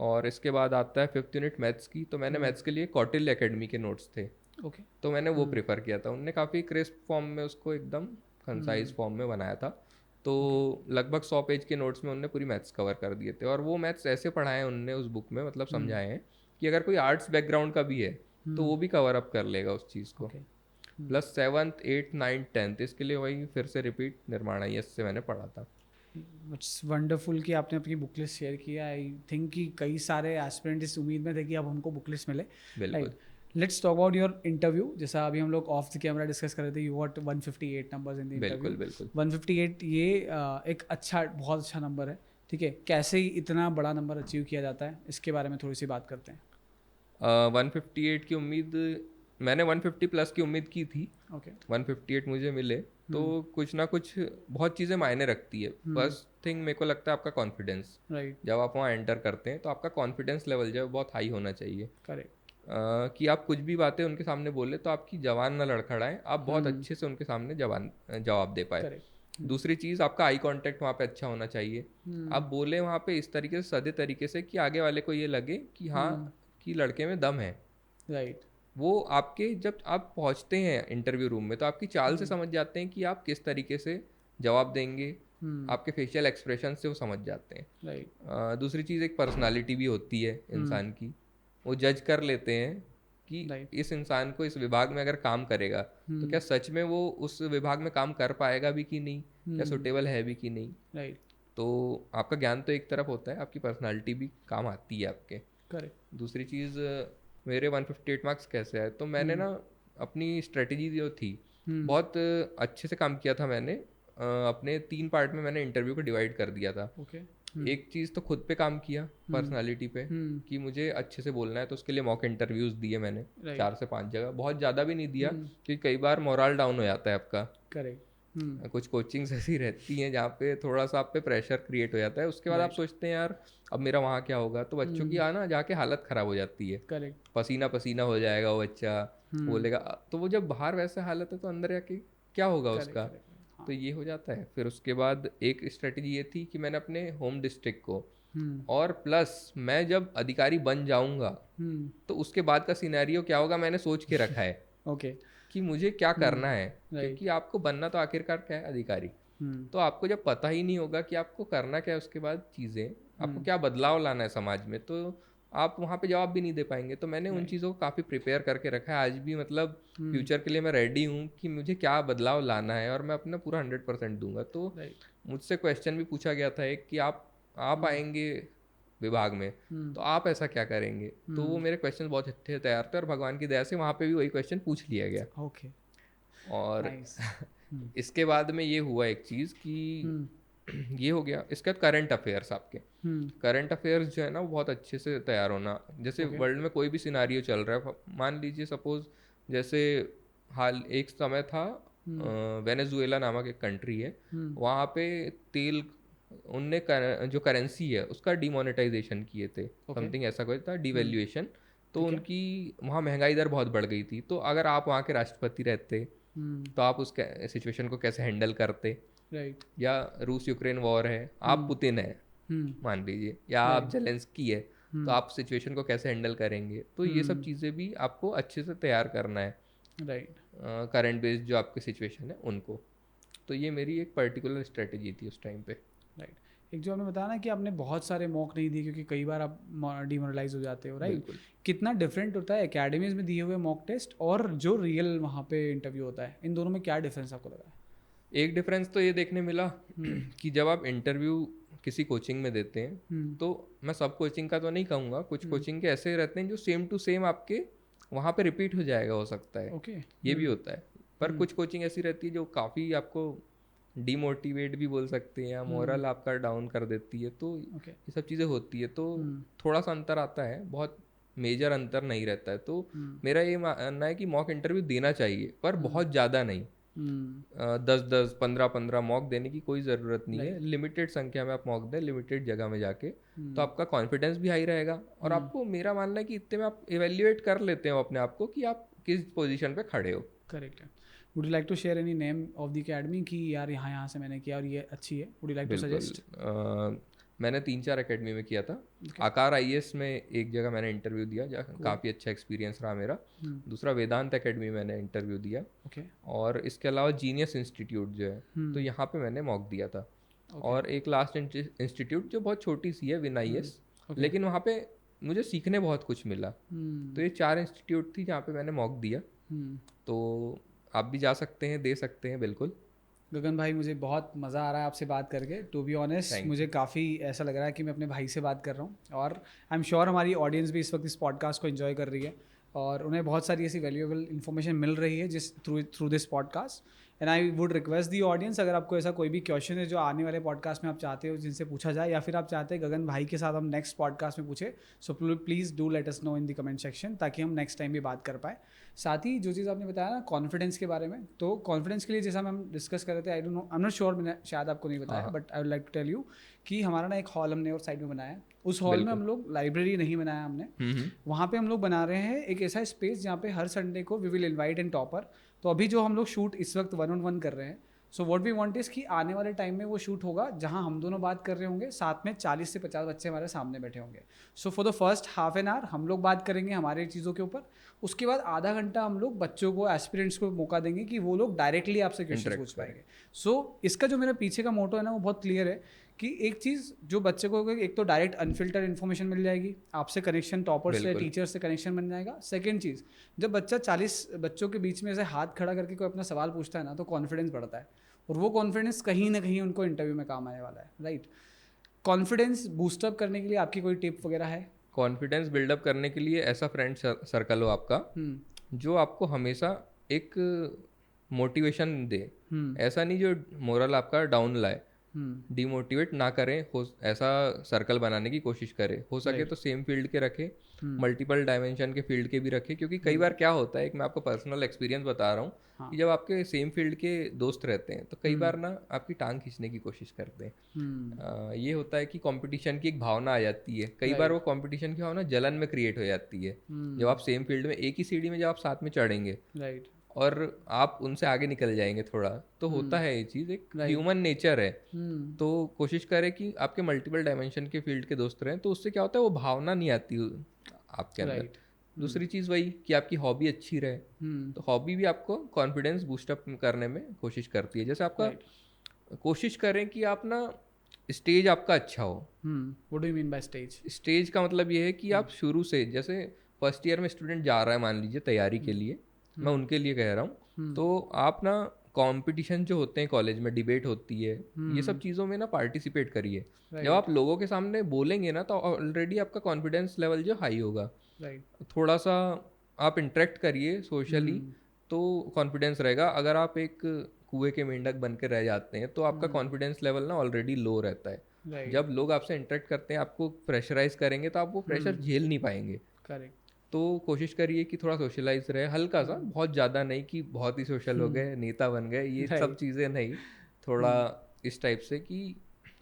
और इसके बाद आता है फिफ्थ यूनिट मैथ्स की, तो मैंने मैथ्स के लिए कौटिल्य एकेडमी के नोट्स थे, ओके। तो मैंने वो प्रेफर किया था। उनने काफ़ी क्रिस्प फॉर्म में उसको एकदम कंसाइज फॉर्म में बनाया था, तो लगभग 100 पेज के नोट्स में उनने पूरी मैथ्स कवर कर दिए थे। और वो मैथ्स ऐसे पढ़ाए हैं उनने उस बुक में, मतलब समझाए हैं कि अगर कोई आर्ट्स बैकग्राउंड का भी है तो वो भी कवर अप कर लेगा उस चीज़ को। Plus 7th 8th 9th 10th इसके लिए वही फिर से रिपीट निर्माण आई से मैंने पढ़ा था। इट्स वंडरफुल कि आपने अपनी बुक लिस्ट शेयर किया। आई थिंक कि कई सारे एस्पिरेंट इस उम्मीद में थे कि अब हमको बुक लिस्ट मिले। बिल्कुल। Let's talk about your interview. जैसा अभी हम लोग ऑफ द कैमरा डिस्कस कर रहे थे, you got 158 numbers in the interview. बिल्कुल बिल्कुल। 158 ये एक अच्छा, बहुत अच्छा नंबर है, ठीक है। कैसे इतना बड़ा नंबर अचीव किया जाता है, इसके बारे में थोड़ी सी बात करते हैं। 158 की उम्मीद, मैंने 150 प्लस की उम्मीद की थी। ओके। 158 मुझे मिले तो कुछ ना कुछ बहुत चीज़ें मायने रखती है। फर्स्ट थिंग मेरे को लगता है आपका कॉन्फिडेंस। राइट। जब आप वहाँ एंटर करते हैं तो आपका कॉन्फिडेंस लेवल जो है बहुत हाई होना चाहिए। करेक्ट। कि आप कुछ भी बातें उनके सामने बोले तो आपकी जबान ना लड़खड़ाए, आप बहुत अच्छे से उनके सामने जवाब दे पाए। दूसरी चीज़, आपका आई कांटेक्ट वहाँ पे अच्छा होना चाहिए। आप बोले वहाँ पे इस तरीके से, सदे तरीके से, कि आगे वाले को ये लगे कि हाँ कि लड़के में दम है। राइट। वो आपके, जब आप पहुँचते हैं इंटरव्यू रूम में तो आपकी चाल से समझ जाते हैं कि आप किस तरीके से जवाब देंगे, आपके फेशियल एक्सप्रेशन से वो समझ जाते हैं। राइट। दूसरी चीज़, एक पर्सनालिटी भी होती है इंसान की, वो जज कर लेते हैं कि इस इंसान को इस विभाग में अगर काम करेगा तो क्या सच में वो उस विभाग में काम कर पाएगा भी कि नहीं, क्या सुटेबल है भी कि नहीं। राइट। तो आपका ज्ञान तो एक तरफ होता है, आपकी पर्सनालिटी भी काम आती है आपके। करेक्ट। दूसरी चीज़, मेरे 158 मार्क्स कैसे आए, तो मैंने ना अपनी स्ट्रेटजी जो थी बहुत अच्छे से काम किया था मैंने। अपने 3 पार्ट में मैंने इंटरव्यू को डिवाइड कर दिया था। एक चीज़ तो खुद पे काम किया, पर्सनालिटी पे, कि मुझे अच्छे से बोलना है, तो उसके लिए मॉक इंटरव्यूज़ दिए मैंने 4 से 5 जगह, बहुत ज़्यादा भी नहीं दिया क्योंकि कई बार मोरल डाउन हो जाता है आपका। करेक्ट। कुछ कोचिंग्स ऐसी रहती हैं जहाँ पे थोड़ा सा आप पे प्रेशर क्रिएट हो जाता है, उसके बाद आप सोचते हैं यार अब मेरा वहाँ क्या होगा, तो बच्चों की आना जाके हालत ख़राब हो जाती है। करेक्ट। पसीना पसीना हो जाएगा वो बच्चा, बोलेगा, तो वो जब बाहर वैसा हालत है तो अंदर जाके क्या होगा उसका। तो ये हो जाता है। फिर उसके बाद एक स्ट्रेटजी ये थी कि मैंने अपने होम डिस्ट्रिक्ट को, और प्लस मैं जब अधिकारी बन जाऊंगा तो उसके बाद का सिनेरियो क्या होगा मैंने सोच के रखा है। ओके। कि मुझे क्या करना है, क्योंकि आपको बनना तो आखिरकार क्या है, अधिकारी। तो आपको जब पता ही नहीं होगा कि आपको करना क्या है, उसके बाद चीज़ें आपको क्या बदलाव लाना है समाज में, तो आप वहाँ पे जवाब भी नहीं दे पाएंगे। तो मैंने उन चीज़ों को काफ़ी प्रिपेयर करके रखा है। आज भी मतलब फ्यूचर के लिए मैं रेडी हूँ कि मुझे क्या बदलाव लाना है, और मैं अपना पूरा 100% दूंगा। तो मुझसे क्वेश्चन भी पूछा गया था एक, कि आप आएंगे विभाग में तो आप ऐसा क्या करेंगे। तो वो मेरे क्वेश्चन बहुत अच्छे तैयार थे, और भगवान की दया से वहाँ पे भी वही क्वेश्चन पूछ लिया गया। ओके। और इसके बाद में ये हुआ एक चीज़ कि ये हो गया। इसके बाद करंट अफेयर्स, आपके करंट अफेयर्स जो है ना वो बहुत अच्छे से तैयार होना। जैसे वर्ल्ड में कोई भी सिनारियो चल रहा है, मान लीजिए सपोज, जैसे हाल एक समय था, वेनेजुएला नामक एक कंट्री है, वहाँ पे तेल उनने जो करेंसी है उसका डिमोनेटाइजेशन किए थे, समथिंग ऐसा कोई था, डिवैल्यूएशन। तो उनकी वहाँ महंगाई दर बहुत बढ़ गई थी। तो अगर आप वहाँ के राष्ट्रपति रहते तो आप उस सिचुएशन को कैसे हैंडल करते? राइट। या रूस यूक्रेन वॉर है, आप पुतिन है मान लीजिए, या आप जेलेंस्की है, तो आप सिचुएशन को कैसे हैंडल करेंगे? तो ये सब चीज़ें भी आपको अच्छे से तैयार करना है, राइट। करंट बेस्ड जो आपकी सिचुएशन है उनको। तो ये मेरी एक पर्टिकुलर स्ट्रेटजी थी उस टाइम पे। राइट। एक जो आपने बताया ना कि आपने बहुत सारे मॉक नहीं दिए क्योंकि कई बार आप डिमोरलाइज हो जाते हो, राइट? कितना डिफरेंट होता है एकेडमीज में दिए हुए मॉक टेस्ट और जो रियल वहाँ पे इंटरव्यू होता है, इन दोनों में क्या डिफरेंस आपको लगा है? एक डिफरेंस तो ये देखने मिला कि जब आप इंटरव्यू किसी कोचिंग में देते हैं, तो मैं सब कोचिंग का तो नहीं कहूँगा, कुछ कोचिंग के ऐसे रहते हैं जो सेम टू सेम आपके वहाँ पे रिपीट हो जाएगा, हो सकता है। ये भी होता है। पर कुछ कोचिंग ऐसी रहती है जो काफ़ी आपको डिमोटिवेट भी बोल सकते हैं, या मोरल आपका डाउन कर देती है। तो ये सब चीज़ें होती है। तो थोड़ा सा अंतर आता है, बहुत मेजर अंतर नहीं रहता है। तो मेरा ये मानना है कि मॉक इंटरव्यू देना चाहिए, पर बहुत ज़्यादा नहीं। 10-10, 15-15 मॉक देने की कोई ज़रूरत नहीं है। लिमिटेड संख्या में आप मॉक दें, लिमिटेड जगह में जाके, तो आपका कॉन्फिडेंस भी हाई रहेगा। और आपको, मेरा मानना है कि इतने में आप इवेल्युएट कर लेते हो अपने आप को कि आप किस पोजीशन पे खड़े हो। करेक्ट है। Would you like to share any name of the academy कि यार यहाँ से मैंने किया और ये अच्छी है? Would you like to suggest? मैंने 3-4 अकेडमी में किया था। आकार IAS में एक जगह मैंने इंटरव्यू दिया, जहाँ काफ़ी अच्छा एक्सपीरियंस रहा मेरा। दूसरा वेदांत अकेडमी में मैंने इंटरव्यू दिया। और इसके अलावा जीनियस इंस्टीट्यूट जो है, तो यहाँ पे मैंने मॉक दिया था। और एक लास्ट इंस्टीट्यूट जो बहुत छोटी सी है, विन-IAS, लेकिन वहाँ पे मुझे सीखने बहुत कुछ मिला। तो ये 4 इंस्टीट्यूट थी जहाँ पे मैंने मॉक दिया। तो आप भी जा सकते हैं, दे सकते हैं, बिल्कुल। गगन भाई, मुझे बहुत मज़ा आ रहा है आपसे बात करके। टू बी ऑनेस्ट मुझे काफ़ी ऐसा लग रहा है कि मैं अपने भाई से बात कर रहा हूँ, और आई एम श्योर हमारी ऑडियंस भी इस वक्त इस पॉडकास्ट को एंजॉय कर रही है और उन्हें बहुत सारी ऐसी वैल्यूएबल इन्फॉर्मेशन मिल रही है जिस through this podcast. And I would request the audience, अगर आपको ऐसा कोई भी क्वेश्चन है जो आने वाले पॉडकास्ट में आप चाहते हो जिनसे पूछा जाए, या फिर आप चाहते हैं गगन भाई के साथ हम नेक्स्ट पॉडकास्ट में पूछे, so please do let us know in the comment section, ताकि हम नेक्स्ट टाइम भी बात कर पाए। साथ ही जो चीज़ आपने बताया ना कॉन्फिडेंस के बारे में, तो कॉन्फिडेंस के लिए जैसा हम डिस्कस कर रहे थे, I don't know, I am not sure, मैंने शायद आपको नहीं बताया, but I would like to tell you कि हमारा ना एक हॉल हमने और साइड में बनाया है। उस हॉल में हम लोग लाइब्रेरी नहीं बनाया हमने, वहाँ पे हम लोग बना रहे हैं एक ऐसा स्पेस जहाँ पे हर संडे को we will invite an topper. तो अभी जो हम लोग शूट इस वक्त 1-on-1 कर रहे हैं, so what we want is कि आने वाले टाइम में वो शूट होगा जहाँ हम दोनों बात कर रहे होंगे, साथ में 40 से 50 बच्चे हमारे सामने बैठे होंगे। So for the first half an hour हम लोग बात करेंगे हमारे चीज़ों के ऊपर, उसके बाद आधा घंटा हम लोग बच्चों को, एस्पिरेंट्स को मौका देंगे कि वो लोग डायरेक्टली आपसे क्वेश्चन पूछ पाएंगे। सो इसका जो मेरा पीछे का मोटो है ना, वो बहुत क्लियर है कि एक चीज़ जो बच्चे को, एक तो डायरेक्ट अनफिल्टर इन्फॉर्मेशन मिल जाएगी, आपसे कनेक्शन, टॉपर से, टीचर से कनेक्शन बन जाएगा। सेकंड चीज़, जब बच्चा 40 बच्चों के बीच में ऐसे हाथ खड़ा करके कोई अपना सवाल पूछता है ना, तो कॉन्फिडेंस बढ़ता है, और वो कॉन्फिडेंस कहीं ना कहीं उनको इंटरव्यू में काम आने वाला है, राइट? कॉन्फिडेंस बूस्टअप करने के लिए आपकी कोई टिप वगैरह है? कॉन्फिडेंस बिल्डअप करने के लिए ऐसा फ्रेंड सर्कल हो आपका जो आपको हमेशा एक मोटिवेशन दे। ऐसा नहीं जो मोरल आपका डाउन लाए, डिमोटिवेट ना करें। हो ऐसा सर्कल बनाने की कोशिश करें, हो सके तो सेम फील्ड के रखें, मल्टीपल डायमेंशन के फील्ड के भी रखें। क्योंकि कई बार क्या होता है, एक मैं आपको पर्सनल एक्सपीरियंस बता रहा हूँ कि जब आपके सेम फील्ड के दोस्त रहते हैं तो कई बार ना आपकी टांग खींचने की कोशिश करते हैं। ये होता है कि कंपटीशन की एक भावना आ जाती है। कई बार वो कंपटीशन की भावना जलन में क्रिएट हो जाती है। जब आप सेम फील्ड में एक ही सीढ़ी में जब आप साथ में चढ़ेंगे, राइट, और आप उनसे आगे निकल जाएंगे थोड़ा, तो होता है ये चीज़, एक ह्यूमन नेचर है। तो कोशिश करें कि आपके मल्टीपल डायमेंशन के फील्ड के दोस्त रहें, तो उससे क्या होता है, वो भावना नहीं आती आपके अंदर। दूसरी चीज़ वही कि आपकी हॉबी अच्छी रहे, तो हॉबी भी आपको कॉन्फिडेंस बूस्टअप करने में कोशिश करती है। जैसे आपका कोशिश करें कि आप ना स्टेज आपका अच्छा हो। What do you mean by stage? Stage का मतलब ये है कि आप शुरू से, जैसे फर्स्ट ईयर में स्टूडेंट जा रहा है मान लीजिए तैयारी के लिए, मैं उनके लिए कह रहा हूँ, तो आप ना कंपटीशन जो होते हैं कॉलेज में, डिबेट होती है, ये सब चीज़ों में ना पार्टिसिपेट करिए। जब आप लोगों के सामने बोलेंगे ना, तो ऑलरेडी आपका कॉन्फिडेंस लेवल जो हाई होगा। थोड़ा सा आप इंटरेक्ट करिए सोशली, तो कॉन्फिडेंस रहेगा। अगर आप एक कुएं के मेंढक बन के रह जाते हैं तो आपका कॉन्फिडेंस लेवल ना ऑलरेडी लो रहता है। जब लोग आपसे इंटरेक्ट करते हैं, आपको प्रेशराइज करेंगे, तो आप वो प्रेशर झेल नहीं पाएंगे। करेक्ट। तो कोशिश करिए कि थोड़ा सोशलाइज रहे, हल्का सा, बहुत ज़्यादा नहीं कि बहुत ही सोशल हो गए, नेता बन गए, ये सब चीज़ें नहीं। थोड़ा इस टाइप से कि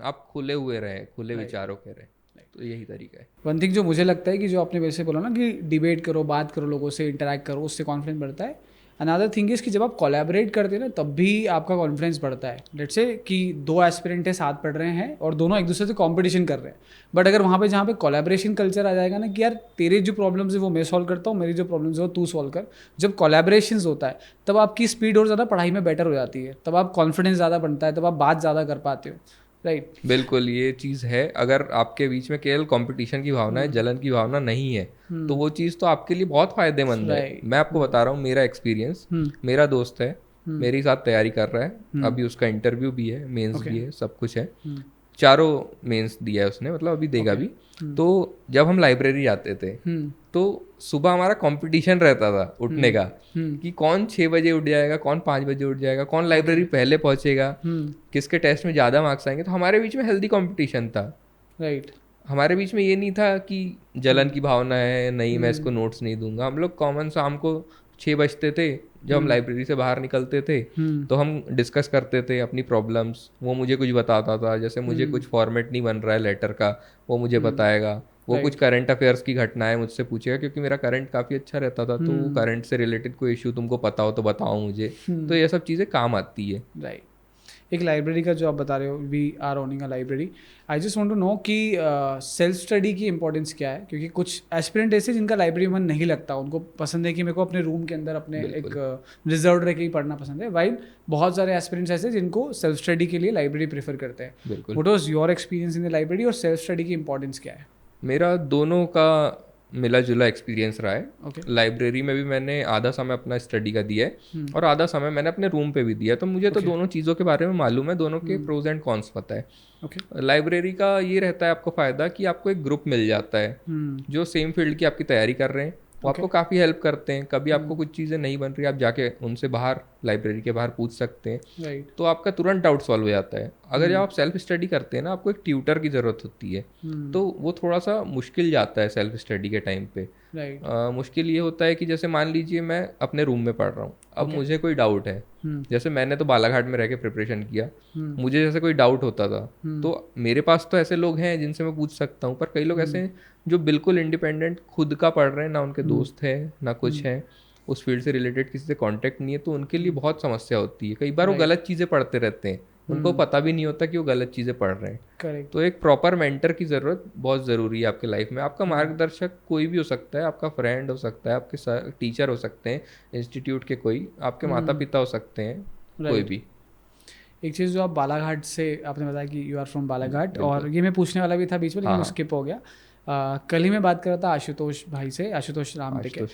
आप खुले हुए रहें, खुले विचारों के रहें, तो यही तरीका है। वन थिंग जो मुझे लगता है कि जो आपने वैसे बोला ना कि डिबेट करो, बात करो, लोगों से इंटरेक्ट करो, उससे कॉन्फिडेंस बढ़ता है। अनदर थिंग इज़ कि जब आप कोलैबोरेट करते हैं ना तब भी आपका कॉन्फिडेंस बढ़ता है। लेट्स से कि दो एस्पिरेंट है, साथ पढ़ रहे हैं और दोनों एक दूसरे से कंपटीशन कर रहे हैं, बट अगर वहाँ पे जहाँ पे कोलैबोरेशन कल्चर आ जाएगा ना कि यार तेरे जो प्रॉब्लम्स है वो मैं सॉल्व करता हूँ, मेरी जो प्रॉब्लम्स है वो तू सॉल्व कर, जब कोलैबोरेशन होता है तब आपकी स्पीड और ज़्यादा पढ़ाई में बेटर हो जाती है, तब आप कॉन्फिडेंस ज़्यादा बनता है, तब आप बात ज़्यादा कर पाते हो, राइट। बिल्कुल, ये चीज़ है। अगर आपके बीच में केवल कंपटीशन की भावना है, जलन की भावना नहीं है, तो वो चीज़ तो आपके लिए बहुत फ़ायदेमंद है। Right. मैं आपको बता रहा हूँ मेरा एक्सपीरियंस। मेरा दोस्त है, मेरे साथ तैयारी कर रहा है, अभी उसका इंटरव्यू भी है, मेंस भी है, सब कुछ है। चारों मेंस दिया है उसने, मतलब अभी देगा भी। तो जब हम लाइब्रेरी जाते थे तो सुबह हमारा कंपटीशन रहता था उठने का, कि कौन 6 बजे उठ जाएगा, कौन 5 बजे उठ जाएगा, कौन लाइब्रेरी पहले पहुंचेगा, किसके टेस्ट में ज़्यादा मार्क्स आएंगे। तो हमारे बीच में हेल्दी कंपटीशन था, राइट। हमारे बीच में ये नहीं था कि जलन की भावना है, नहीं मैं इसको नोट्स नहीं दूंगा। हम लोग कॉमन शाम को 6 बजते थे जब हम लाइब्रेरी से बाहर निकलते थे, तो हम डिस्कस करते थे अपनी प्रॉब्लम्स। वो मुझे कुछ बताता था, जैसे मुझे कुछ फॉर्मेट नहीं बन रहा है लेटर का, वो मुझे बताएगा। वो कुछ करंट अफेयर्स की घटनाएं मुझसे पूछेगा, क्योंकि मेरा करंट काफ़ी अच्छा रहता था, तो वो करंट से रिलेटेड कोई इशू तुमको पता हो तो बताओ मुझे। तो ये सब चीज़ें काम आती है। राइट। एक लाइब्रेरी का जो आप बता रहे हो, we are owning a library, I just want to know कि सेल्फ स्टडी की इंपॉर्टेंस क्या है, क्योंकि कुछ एस्पिरेंट ऐसे जिनका लाइब्रेरी मन नहीं लगता, उनको पसंद है कि मेरे को अपने रूम के अंदर अपने एक रिजर्व रह के ही पढ़ना पसंद है, वाइल बहुत सारे एस्पिरेंट्स ऐसे जिनको सेल्फ स्टडी के लिए लाइब्रेरी प्रेफर करते हैं। What was your experience in the library और सेल्फ स्टडी की इंपॉर्टेंस क्या है? मेरा दोनों का मिला जुला एक्सपीरियंस रहा है। Okay. लाइब्रेरी में भी मैंने आधा समय अपना स्टडी का दिया है और आधा समय मैंने अपने रूम पे भी दिया है, तो मुझे तो दोनों चीज़ों के बारे में मालूम है, दोनों के प्रोज एंड कॉन्स पता है। लाइब्रेरी का ये रहता है आपको फ़ायदा कि आपको एक ग्रुप मिल जाता है जो सेम फील्ड की आपकी तैयारी कर रहे हैं, वो आपको काफ़ी हेल्प करते हैं। कभी आपको कुछ चीज़ें नहीं बन रही, आप जाके उनसे बाहर लाइब्रेरी के बाहर पूछ सकते हैं, तो आपका तुरंत डाउट सॉल्व हो जाता है। अगर जब आप सेल्फ स्टडी करते हैं ना, आपको एक ट्यूटर की ज़रूरत होती है, तो वो थोड़ा सा मुश्किल जाता है सेल्फ स्टडी के टाइम पे। मुश्किल ये होता है कि जैसे मान लीजिए मैं अपने रूम में पढ़ रहा हूँ, अब मुझे कोई डाउट है, जैसे मैंने तो बालाघाट में रह के प्रिपरेशन किया, मुझे जैसे कोई डाउट होता था तो मेरे पास तो ऐसे लोग हैं जिनसे मैं पूछ सकता हूँ, पर कई लोग ऐसे हैं जो बिल्कुल इंडिपेंडेंट खुद का पढ़ रहे हैं, ना उनके दोस्त है ना कुछ है, उस फील्ड से रिलेटेड किसी से कांटेक्ट नहीं है, तो उनके लिए बहुत समस्या होती है। कई बार वो गलत चीज़ें पढ़ते रहते हैं, उनको पता भी नहीं होता कि वो गलत चीज़ें पढ़ रहे हैं। Correct. तो एक प्रॉपर मेंटर की ज़रूरत बहुत ज़रूरी है आपके लाइफ में। आपका मार्गदर्शक कोई भी हो सकता है, आपका फ्रेंड हो सकता है, आपके टीचर हो सकते हैं इंस्टीट्यूट के, कोई आपके माता पिता हो सकते हैं, कोई भी। एक चीज़ जो आप बालाघाट से आपने बताया कि यू आर फ्रॉम बालाघाट, और ये मैं पूछने वाला भी था बीच में लेकिन स्किप हो गया। कल ही मैं बात कर रहा था आशुतोष भाई से, आशुतोष रामटेके,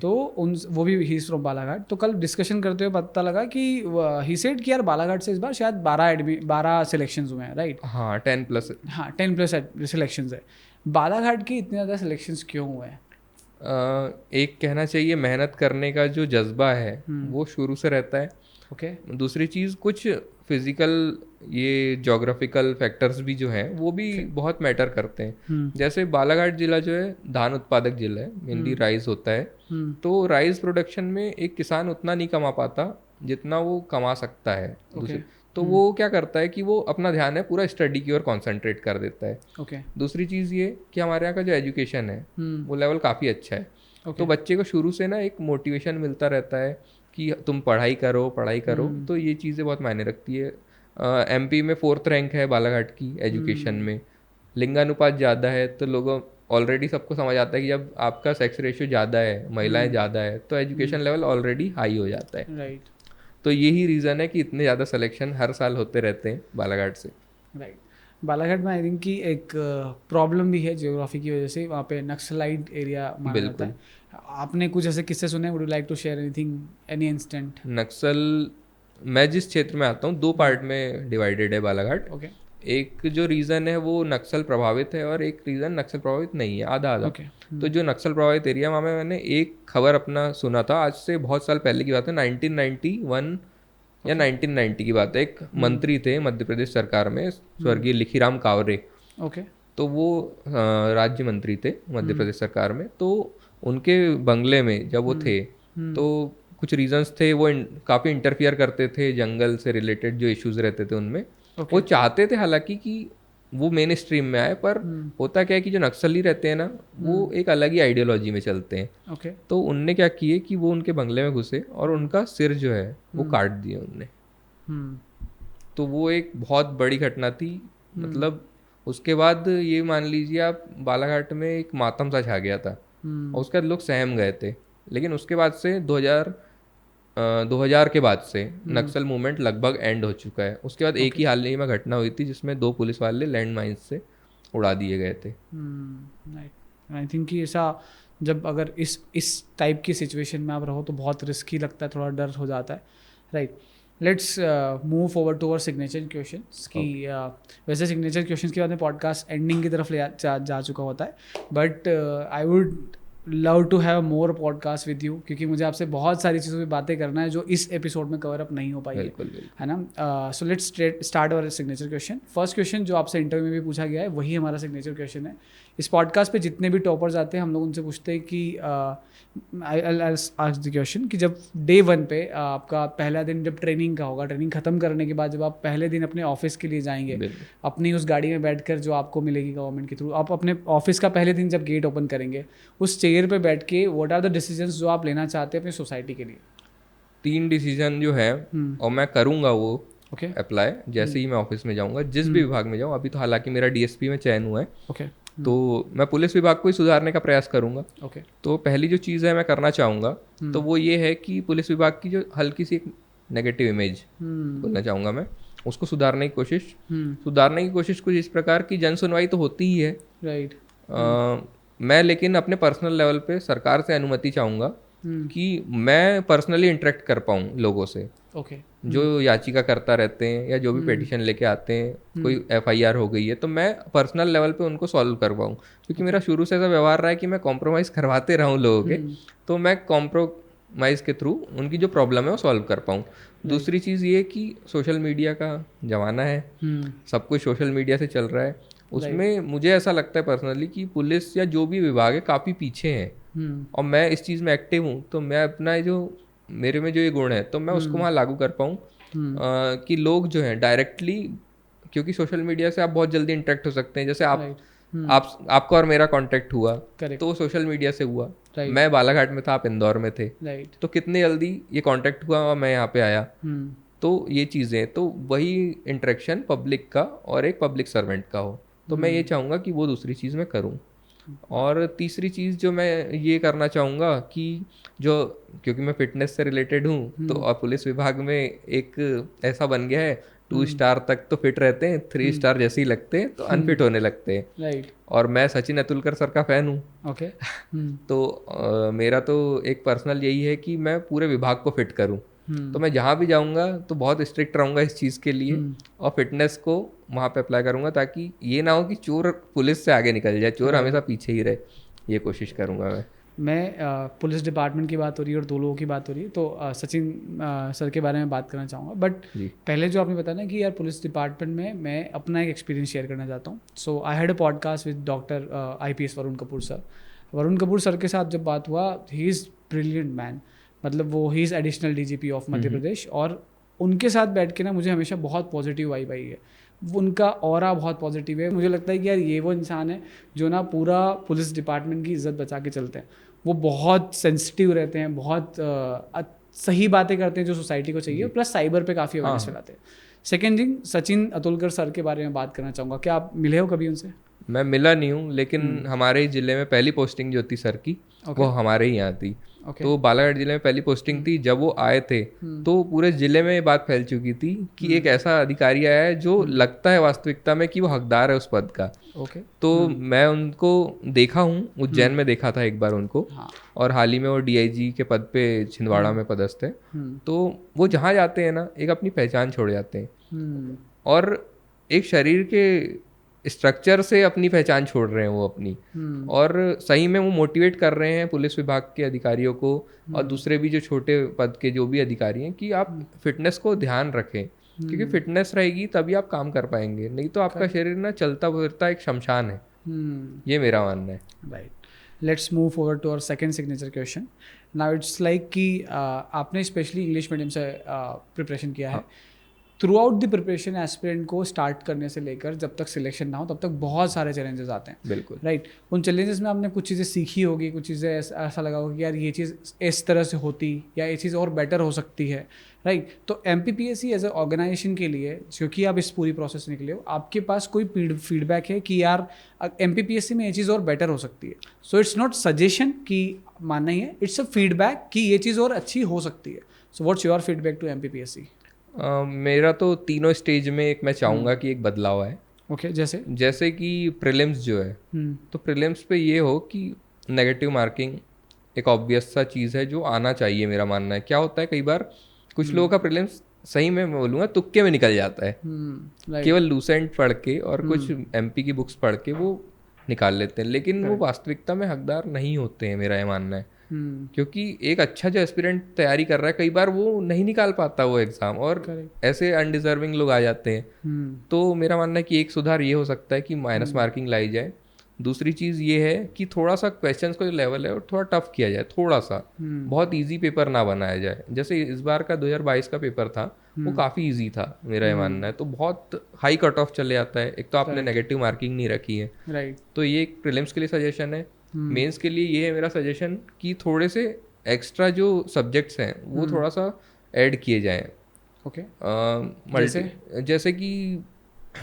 तो उन वो भी ही इज फ्रॉम बालाघाट। तो कल डिस्कशन करते हुए पता लगा कि ही सेड कि यार बालाघाट से इस बार शायद 12 सिलेक्शंस हुए हैं, राइट? हाँ 10+। हाँ 10+ सिलेक्शंस है। बालाघाट के इतने ज़्यादा सिलेक्शंस क्यों हुए हैं? एक कहना चाहिए मेहनत करने का जो जज्बा है वो शुरू से रहता है। दूसरी चीज़ कुछ फिजिकल ये जोग्राफिकल फैक्टर्स भी जो हैं वो भी बहुत मैटर करते हैं। जैसे बालाघाट जिला जो है धान उत्पादक जिला है, मेनली राइस होता है, तो राइस प्रोडक्शन में एक किसान उतना नहीं कमा पाता जितना वो कमा सकता है। तो वो क्या करता है कि वो अपना ध्यान है पूरा स्टडी की ओर कॉन्सेंट्रेट कर देता है। दूसरी चीज़ ये कि हमारे यहाँ का जो एजुकेशन है वो लेवल काफ़ी अच्छा है, तो बच्चे को शुरू से ना एक मोटिवेशन मिलता रहता है कि तुम पढ़ाई करो पढ़ाई करो। तो ये चीज़ें बहुत मायने रखती है। एमपी में 4th रैंक है बालाघाट की एजुकेशन में, लिंगानुपात ज़्यादा है, तो लोगों ऑलरेडी सबको समझ आता है कि जब आपका सेक्स रेशियो ज़्यादा है, महिलाएं ज़्यादा है, तो एजुकेशन लेवल ऑलरेडी हाई हो जाता है। राइट। तो यही रीज़न है कि इतने ज़्यादा सिलेक्शन हर साल होते रहते हैं बालाघाट से। राइट। बालाघाट में आई थिंक कि एक प्रॉब्लम भी है जियोग्राफी की वजह से, वहाँ पे नक्सलाइट एरिया माना जाता है। आपने कुछ ऐसे किस्से सुने? Would you like to share anything, any incident? Naxal, मैं जिस क्षेत्र में आता हूँ 2 पार्ट में डिवाइडेड है बालाघाट। एक जो रीज़न है वो नक्सल प्रभावित है और एक रीज़न नक्सल प्रभावित नहीं है, आधा आधा। तो जो नक्सल प्रभावित एरिया, वहाँ में मैंने एक खबर अपना सुना था, आज से बहुत साल पहले की बात है, 1991 या 1990 की बात है। एक मंत्री थे मध्य प्रदेश सरकार में, स्वर्गीय लिखीराम कावरे, तो वो राज्य मंत्री थे मध्य प्रदेश सरकार में। तो उनके बंगले में जब वो थे तो कुछ रीजंस थे, वो काफ़ी इंटरफियर करते थे जंगल से रिलेटेड जो इश्यूज रहते थे उनमें, वो चाहते थे हालांकि कि वो मेन स्ट्रीम में आए, पर होता क्या है कि जो नक्सली रहते हैं ना, वो एक अलग ही आइडियोलॉजी में चलते हैं। ओके। तो उनने क्या किए कि वो उनके बंगले में घुसे और उनका सिर जो है वो काट दिया उनने। तो वो एक बहुत बड़ी घटना थी। मतलब उसके बाद ये मान लीजिए आप, बालाघाट में एक मातम सा छा गया था और उसके बाद लोग सहम गए थे। लेकिन उसके बाद से 2000 के बाद से नक्सल मूवमेंट लगभग एंड हो चुका है। उसके बाद एक ही हाल ही में घटना हुई थी जिसमें 2 पुलिस वाले लैंड माइन्स से उड़ा दिए गए थे। आई थिंक कि ऐसा जब अगर इस टाइप की सिचुएशन में आप रहो तो बहुत रिस्की लगता है, थोड़ा डर हो जाता है, right. Let's move forward to our signature questions की वैसे सिग्नेचर क्वेश्चंस के बाद में पॉडकास्ट एंडिंग की तरफ जा चुका होता है, but I would love to have more podcast with you, क्योंकि मुझे आपसे बहुत सारी चीज़ों पर बातें करना है जो इस एपिसोड में कवर अप नहीं हो पाई है ना। सो let's start our signature question. First question जो आपसे इंटरव्यू में भी पूछा गया है वही हमारा सिग्नेचर क्वेश्चन है। इस पॉडकास्ट पे जितने भी टॉपर्स आते हैं हम लोग उनसे पूछते हैं कि आस्क द क्वेश्चन कि जब डे 1 पे आपका पहला दिन जब ट्रेनिंग का होगा, ट्रेनिंग खत्म करने के बाद जब आप पहले दिन अपने ऑफिस के लिए जाएंगे, अपनी उस गाड़ी में बैठकर जो आपको मिलेगी गवर्नमेंट के थ्रू, आप अपने ऑफिस का पहले दिन जब गेट ओपन करेंगे, उस चेयर पे बैठ के व्हाट आर द डिसीजंस जो आप लेना चाहते हैं अपनी सोसाइटी के लिए? 3 डिसीजन जो है और मैं करूँगा वो अप्लाई जैसे ही मैं ऑफिस में जाऊँगा, जिस भी विभाग में जाऊँ। अभी तो हालांकि मेरा डीएसपी में चयन हुआ है, तो मैं पुलिस विभाग को ही सुधारने का प्रयास करूंगा। तो पहली जो चीज़ है मैं करना चाहूँगा तो वो ये है कि पुलिस विभाग की जो हल्की सी एक नेगेटिव इमेज बोलना चाहूँगा मैं, उसको सुधारने की कोशिश कुछ इस प्रकार की, जन सुनवाई तो होती ही है, राइट। मैं लेकिन अपने पर्सनल लेवल पे सरकार से अनुमति चाहूँगा कि मैं पर्सनली इंटरेक्ट कर पाऊँ लोगों से, जो याचिका करता रहते हैं या जो भी पेटिशन लेके आते हैं, कोई एफआईआर हो गई है तो मैं पर्सनल लेवल पे उनको सॉल्व कर पाऊँ। क्योंकि मेरा शुरू से ऐसा व्यवहार रहा है कि मैं कॉम्प्रोमाइज़ करवाते रहूँ लोगों के, तो मैं कॉम्प्रोमाइज़ के थ्रू उनकी जो प्रॉब्लम है वो सॉल्व कर पाऊँ। दूसरी चीज़ ये कि सोशल मीडिया का ज़माना है, सब कुछ सोशल मीडिया से चल रहा है, उसमें मुझे ऐसा लगता है पर्सनली कि पुलिस या जो भी विभाग है काफ़ी पीछे हैं, और मैं इस चीज़ में एक्टिव हूँ तो मैं अपना जो मेरे में जो ये गुण है तो मैं उसको वहाँ लागू कर पाऊँ कि लोग जो हैं डायरेक्टली, क्योंकि सोशल मीडिया से आप बहुत जल्दी इंटरेक्ट हो सकते हैं। जैसे आपका और मेरा कांटेक्ट हुआ तो सोशल मीडिया से हुआ, मैं बालाघाट में था, आप इंदौर में थे, तो कितने जल्दी ये कांटेक्ट हुआ और मैं यहाँ पे आया। तो ये चीज़ें, तो वही इंटरेक्शन पब्लिक का और एक पब्लिक सर्वेंट का हो, तो मैं ये चाहूँगा कि वो दूसरी चीज़ मैं करूँ। और तीसरी चीज़ जो मैं ये करना चाहूँगा कि जो, क्योंकि मैं फिटनेस से रिलेटेड हूँ तो और पुलिस विभाग में एक ऐसा बन गया है 2 स्टार तक तो फिट रहते हैं, 3 स्टार जैसे ही लगते हैं तो अनफिट होने लगते हैं, राइट। और मैं सचिन अतुलकर सर का फ़ैन हूँ, तो मेरा तो एक पर्सनल यही है कि मैं पूरे विभाग को फिट करूँ। तो मैं जहाँ भी जाऊँगा तो बहुत स्ट्रिक्ट रहूँगा इस चीज़ के लिए, और फिटनेस को वहाँ पे अप्लाई करूँगा ताकि ये ना हो कि चोर पुलिस से आगे निकल जाए, चोर हमेशा पीछे ही रहे, ये कोशिश करूँगा मैं। पुलिस डिपार्टमेंट की बात हो रही है और 2 लोगों की बात हो रही है, तो सचिन सर के बारे में बात करना चाहूँगा, बट पहले जो आपने बताया ना कि यार पुलिस डिपार्टमेंट में मैं अपना एक एक्सपीरियंस शेयर करना चाहता हूँ। So I had a podcast with doctor IPS Varun Kapoor sir. Varun Kapoor sir के साथ जब बात हुआ, ही इज़ ब्रिलियंट मैन, मतलब वो he is additional DGP of Madhya Pradesh, और उनके साथ बैठ के ना मुझे हमेशा बहुत पॉजिटिव वाइब आई है, उनका ऑरा बहुत पॉजिटिव है। मुझे लगता है कि यार ये वो इंसान है जो ना पूरा पुलिस डिपार्टमेंट की इज्जत बचा के चलते हैं। वो बहुत सेंसिटिव रहते हैं, बहुत सही बातें करते हैं जो सोसाइटी को चाहिए, प्लस साइबर पे काफ़ी अवेयरनेस फैलाते हैं। Second thing, Sachin Atulkar sir के बारे में बात करना चाहूँगा, क्या आप मिले हो कभी उनसे? मैं मिला नहीं हूँ, लेकिन हमारे ही ज़िले में पहली पोस्टिंग जो थी सर की वो हमारे ही यहाँ थी। तो बालाघाट जिले में पहली पोस्टिंग थी, जब वो आए थे तो पूरे जिले में ये बात फैल चुकी थी कि एक ऐसा अधिकारी आया है जो लगता है वास्तविकता में कि वो हकदार है उस पद का। तो मैं उनको देखा हूँ, उज्जैन में देखा था एक बार उनको, और हाल ही में वो DIG के पद पे छिंदवाड़ा में पदस्थ है। तो वो जहाँ जाते हैं ना, एक अपनी पहचान छोड़ जाते हैं, और एक शरीर के स्ट्रक्चर से अपनी पहचान छोड़ रहे हैं वो अपनी, और सही में वो मोटिवेट कर रहे हैं पुलिस विभाग के अधिकारियों को और दूसरे भी जो छोटे पद के जो भी अधिकारी हैं कि आप फिटनेस को ध्यान रखें, क्योंकि फिटनेस रहेगी तभी आप काम कर पाएंगे, नहीं तो आपका शरीर ना चलता फिरता एक शमशान है। ये मेरा मानना है। Right, let's move forward to our second signature question. Now it's like कि आपने स्पेशली इंग्लिश मीडियम से प्रिपरेशन किया है, throughout the preparation aspirant को स्टार्ट करने से लेकर जब तक सिलेक्शन ना हो तब तक बहुत सारे चैलेंजेस आते हैं। बिल्कुल राइट उन चैलेंजेस में आपने कुछ चीज़ें सीखी होगी, कुछ चीज़ें ऐसा लगा होगा कि यार ये चीज़ इस तरह से होती या ये चीज़ और बेटर हो सकती है। राइट तो MPPSC एज ए ऑर्गेनाइजेशन के लिए, क्योंकि आप इस पूरी प्रोसेस में निकले हो, आपके पास कोई फीडबैक है कि यार MPPSC में ये चीज़ और बेटर हो सकती है? सो इट्स नॉट सजेशन कि मानना ही है, इट्स अ फीडबैक कि ये चीज़ और अच्छी हो सकती है। So what's your feedback to MPPSC? मेरा तो तीनों स्टेज में एक मैं चाहूँगा कि एक बदलाव आए। ओके जैसे कि प्रीलिम्स जो है, तो प्रीलिम्स पे ये हो कि नेगेटिव मार्किंग एक ऑब्वियस सा चीज़ है जो आना चाहिए, मेरा मानना है। क्या होता है कई बार कुछ लोगों का प्रीलिम्स सही में मैं बोलूँगा तुक्के में निकल जाता है, केवल लूसेंट पढ़ के और कुछ MP की बुक्स पढ़ के वो निकाल लेते हैं, लेकिन वो वास्तविकता में हकदार नहीं होते हैं, मेरा ये मानना है। क्योंकि एक अच्छा जो एस्पिरेंट तैयारी कर रहा है, कई बार वो नहीं निकाल पाता वो एग्ज़ाम, और ऐसे अनडिजर्विंग लोग आ जाते हैं। तो मेरा मानना है कि एक सुधार ये हो सकता है कि माइनस मार्किंग लाई जाए। दूसरी चीज़ ये है कि थोड़ा सा क्वेश्चंस का जो लेवल है वो थोड़ा टफ किया जाए, थोड़ा सा, बहुत इजी पेपर ना बनाया जाए। जैसे इस बार का 2022 का पेपर था, वो काफ़ी इजी था, मेरा ये मानना है। तो बहुत हाई कट ऑफ चले जाता है, एक तो आपने नेगेटिव मार्किंग नहीं रखी है। तो ये एक प्रीलिम्स के लिए सजेशन है। मेंस के लिए ये है मेरा सजेशन कि थोड़े से एक्स्ट्रा जो सब्जेक्ट्स हैं वो थोड़ा सा ऐड किए जाएं। ओके जैसे कि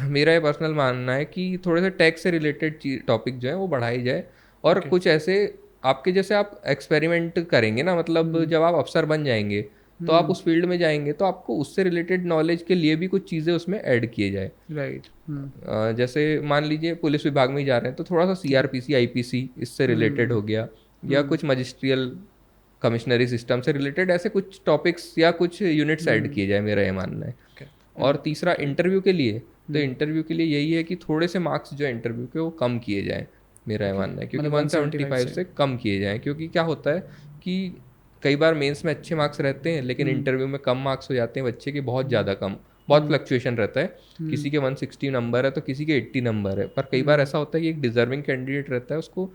मेरा ये पर्सनल मानना है कि थोड़े से टैक्स से रिलेटेड टॉपिक जो है वो बढ़ाई जाए, और कुछ ऐसे आपके जैसे आप एक्सपेरिमेंट करेंगे ना, मतलब जब आप अफसर बन जाएंगे तो आप उस फील्ड में जाएंगे तो आपको उससे रिलेटेड नॉलेज के लिए भी कुछ चीज़ें उसमें ऐड किए जाए। जैसे मान लीजिए पुलिस विभाग में ही जा रहे हैं तो थोड़ा सा CRPC IPC इससे रिलेटेड हो गया, या कुछ मजिस्ट्रियल कमिश्नरी सिस्टम से रिलेटेड ऐसे कुछ टॉपिक्स या कुछ यूनिट्स ऐड किए जाए, मेरा ये मानना है। और तीसरा इंटरव्यू के लिए, तो इंटरव्यू के लिए यही है कि थोड़े से मार्क्स जो इंटरव्यू के वो कम किए जाएं, मेरा ये मानना है। क्योंकि 175 से कम किए जाएं, क्योंकि क्या होता है कि कई बार मेंस में अच्छे मार्क्स रहते हैं लेकिन इंटरव्यू में कम मार्क्स हो जाते हैं बच्चे के, बहुत ज़्यादा कम, बहुत फ्लक्चुएशन रहता है। किसी के 160 नंबर है तो किसी के 80 नंबर है, पर कई बार ऐसा होता है कि एक डिजर्विंग कैंडिडेट रहता है, उसको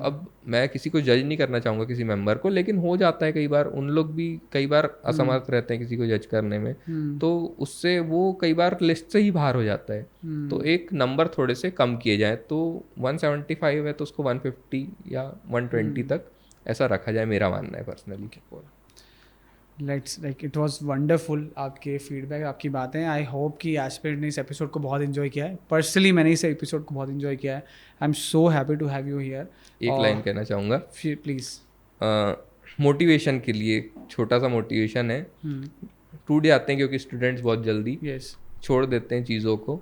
अब मैं किसी को जज नहीं करना चाहूँगा किसी मेंबर को, लेकिन हो जाता है कई बार, उन लोग भी कई बार असमर्थ रहते हैं किसी को जज करने में, तो उससे वो कई बार लिस्ट से ही बाहर हो जाता है। तो एक नंबर थोड़े से कम किए जाए, तो 175 है तो उसको 150 या 120 तक ऐसा रखा जाए, मेरा मानना है personally. Like it was wonderful आपके फीडबैक, आपकी बातें। आई होप कि एस्पिरेंट ने इस एपिसोड को बहुत इन्जॉय किया है। पर्सनली मैंने इस एपिसोड को बहुत इन्जॉय किया है। I am so happy to have you here. एक लाइन कहना चाहूँगा प्लीज़। मोटिवेशन के लिए छोटा सा मोटिवेशन है। टूट जाते हैं क्योंकि स्टूडेंट्स बहुत जल्दी छोड़ देते हैं चीज़ों को।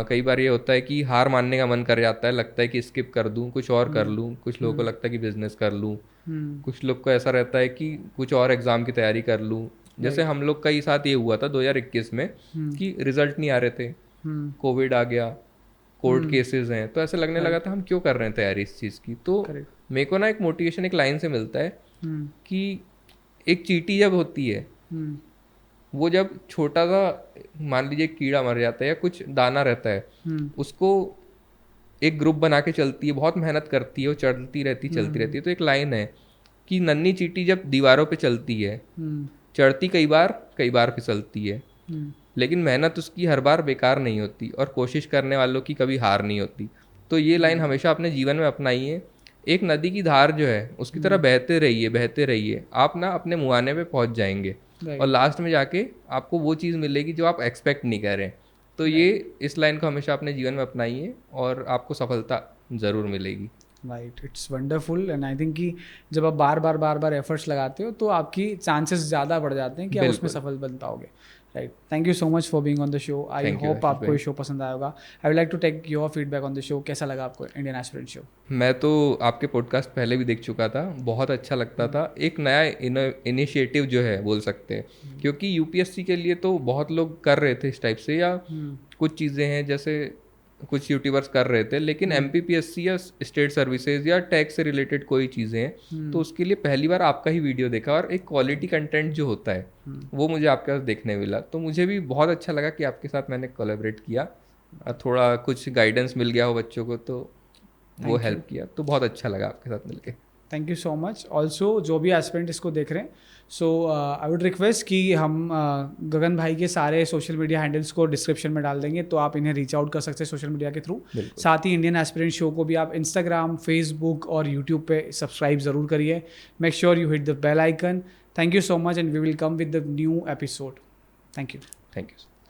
कई बार ये होता है कि हार मानने का मन कर जाता है, लगता है कि स्किप कर दूं, कुछ और कर लूं। कुछ लोगों को लगता है कि बिजनेस कर लूं, कुछ लोग को ऐसा रहता है कि कुछ और एग्ज़ाम की तैयारी कर लूं। जैसे हम लोग का ही साथ ये हुआ था 2021 में कि रिजल्ट नहीं आ रहे थे, कोविड आ गया, कोर्ट केसेस हैं, तो ऐसे लगने लगा था हम क्यों कर रहे हैं तैयारी इस चीज़ की। तो मेरे को ना एक मोटिवेशन एक लाइन से मिलता है कि एक चींटी जब होती है, वो जब छोटा सा मान लीजिए कीड़ा मर जाता है या कुछ दाना रहता है, उसको एक ग्रुप बना के चलती है, बहुत मेहनत करती है, वो चलती रहती है। तो एक लाइन है कि नन्ही चींटी जब दीवारों पे चलती है, चढ़ती कई बार फिसलती है, लेकिन मेहनत उसकी हर बार बेकार नहीं होती और कोशिश करने वालों की कभी हार नहीं होती। तो ये लाइन हमेशा अपने जीवन में अपनाइए। एक नदी की धार जो है उसकी तरह बहते रहिए, आप ना अपने मुहाने पे पहुंच जाएंगे और लास्ट में जाके आपको वो चीज़ मिलेगी जो आप एक्सपेक्ट नहीं कर रहे। तो ये इस लाइन को हमेशा अपने जीवन में अपनाइए और आपको सफलता ज़रूर मिलेगी। Right, it's wonderful. And I think कि जब आप बार बार एफर्ट्स लगाते हो तो आपकी चांसेस ज़्यादा बढ़ जाते हैं कि आप उसमें सफल बन पाओगे। Right, thank you so much for being on the show. I hope आपको ये शो पसंद आया होगा। I would like to take your feedback on the show. कैसा लगा आपको इंडियन एस्पिरेंट शो? मैं तो आपके पॉडकास्ट पहले भी देख चुका था, बहुत अच्छा लगता था। एक नया इनिशिएटिव जो है बोल सकते हैं, क्योंकि UPSC के लिए तो बहुत लोग कर रहे थे इस टाइप से, या कुछ चीज़ें हैं जैसे कुछ यूट्यूबर्स कर रहे थे, लेकिन MPPSC या स्टेट सर्विसेज या टैक्स से रिलेटेड कोई चीज़ें हैं तो उसके लिए पहली बार आपका ही वीडियो देखा, और एक क्वालिटी कंटेंट जो होता है वो मुझे आपके पास देखने मिला। तो मुझे भी बहुत अच्छा लगा कि आपके साथ मैंने कोलैबोरेट किया, थोड़ा कुछ गाइडेंस मिल गया हो बच्चों को तो वो हेल्प किया, तो बहुत अच्छा लगा आपके साथ मिलके। Thank you so much. Also जो भी एस्पिरेंट इसको देख रहे हैं, सो आई वुड रिक्वेस्ट कि हम गगन भाई के सारे सोशल मीडिया हैंडल्स को डिस्क्रिप्शन में डाल देंगे, तो आप इन्हें रीच आउट कर सकते हैं सोशल मीडिया के थ्रू. साथ ही इंडियन एस्पिरेंट शो को भी आप इंस्टाग्राम, फेसबुक और यूट्यूब पे सब्सक्राइब ज़रूर करिए. Make sure you hit the bell icon. Thank you so much and we will come with the new episode. Thank you. Thank you.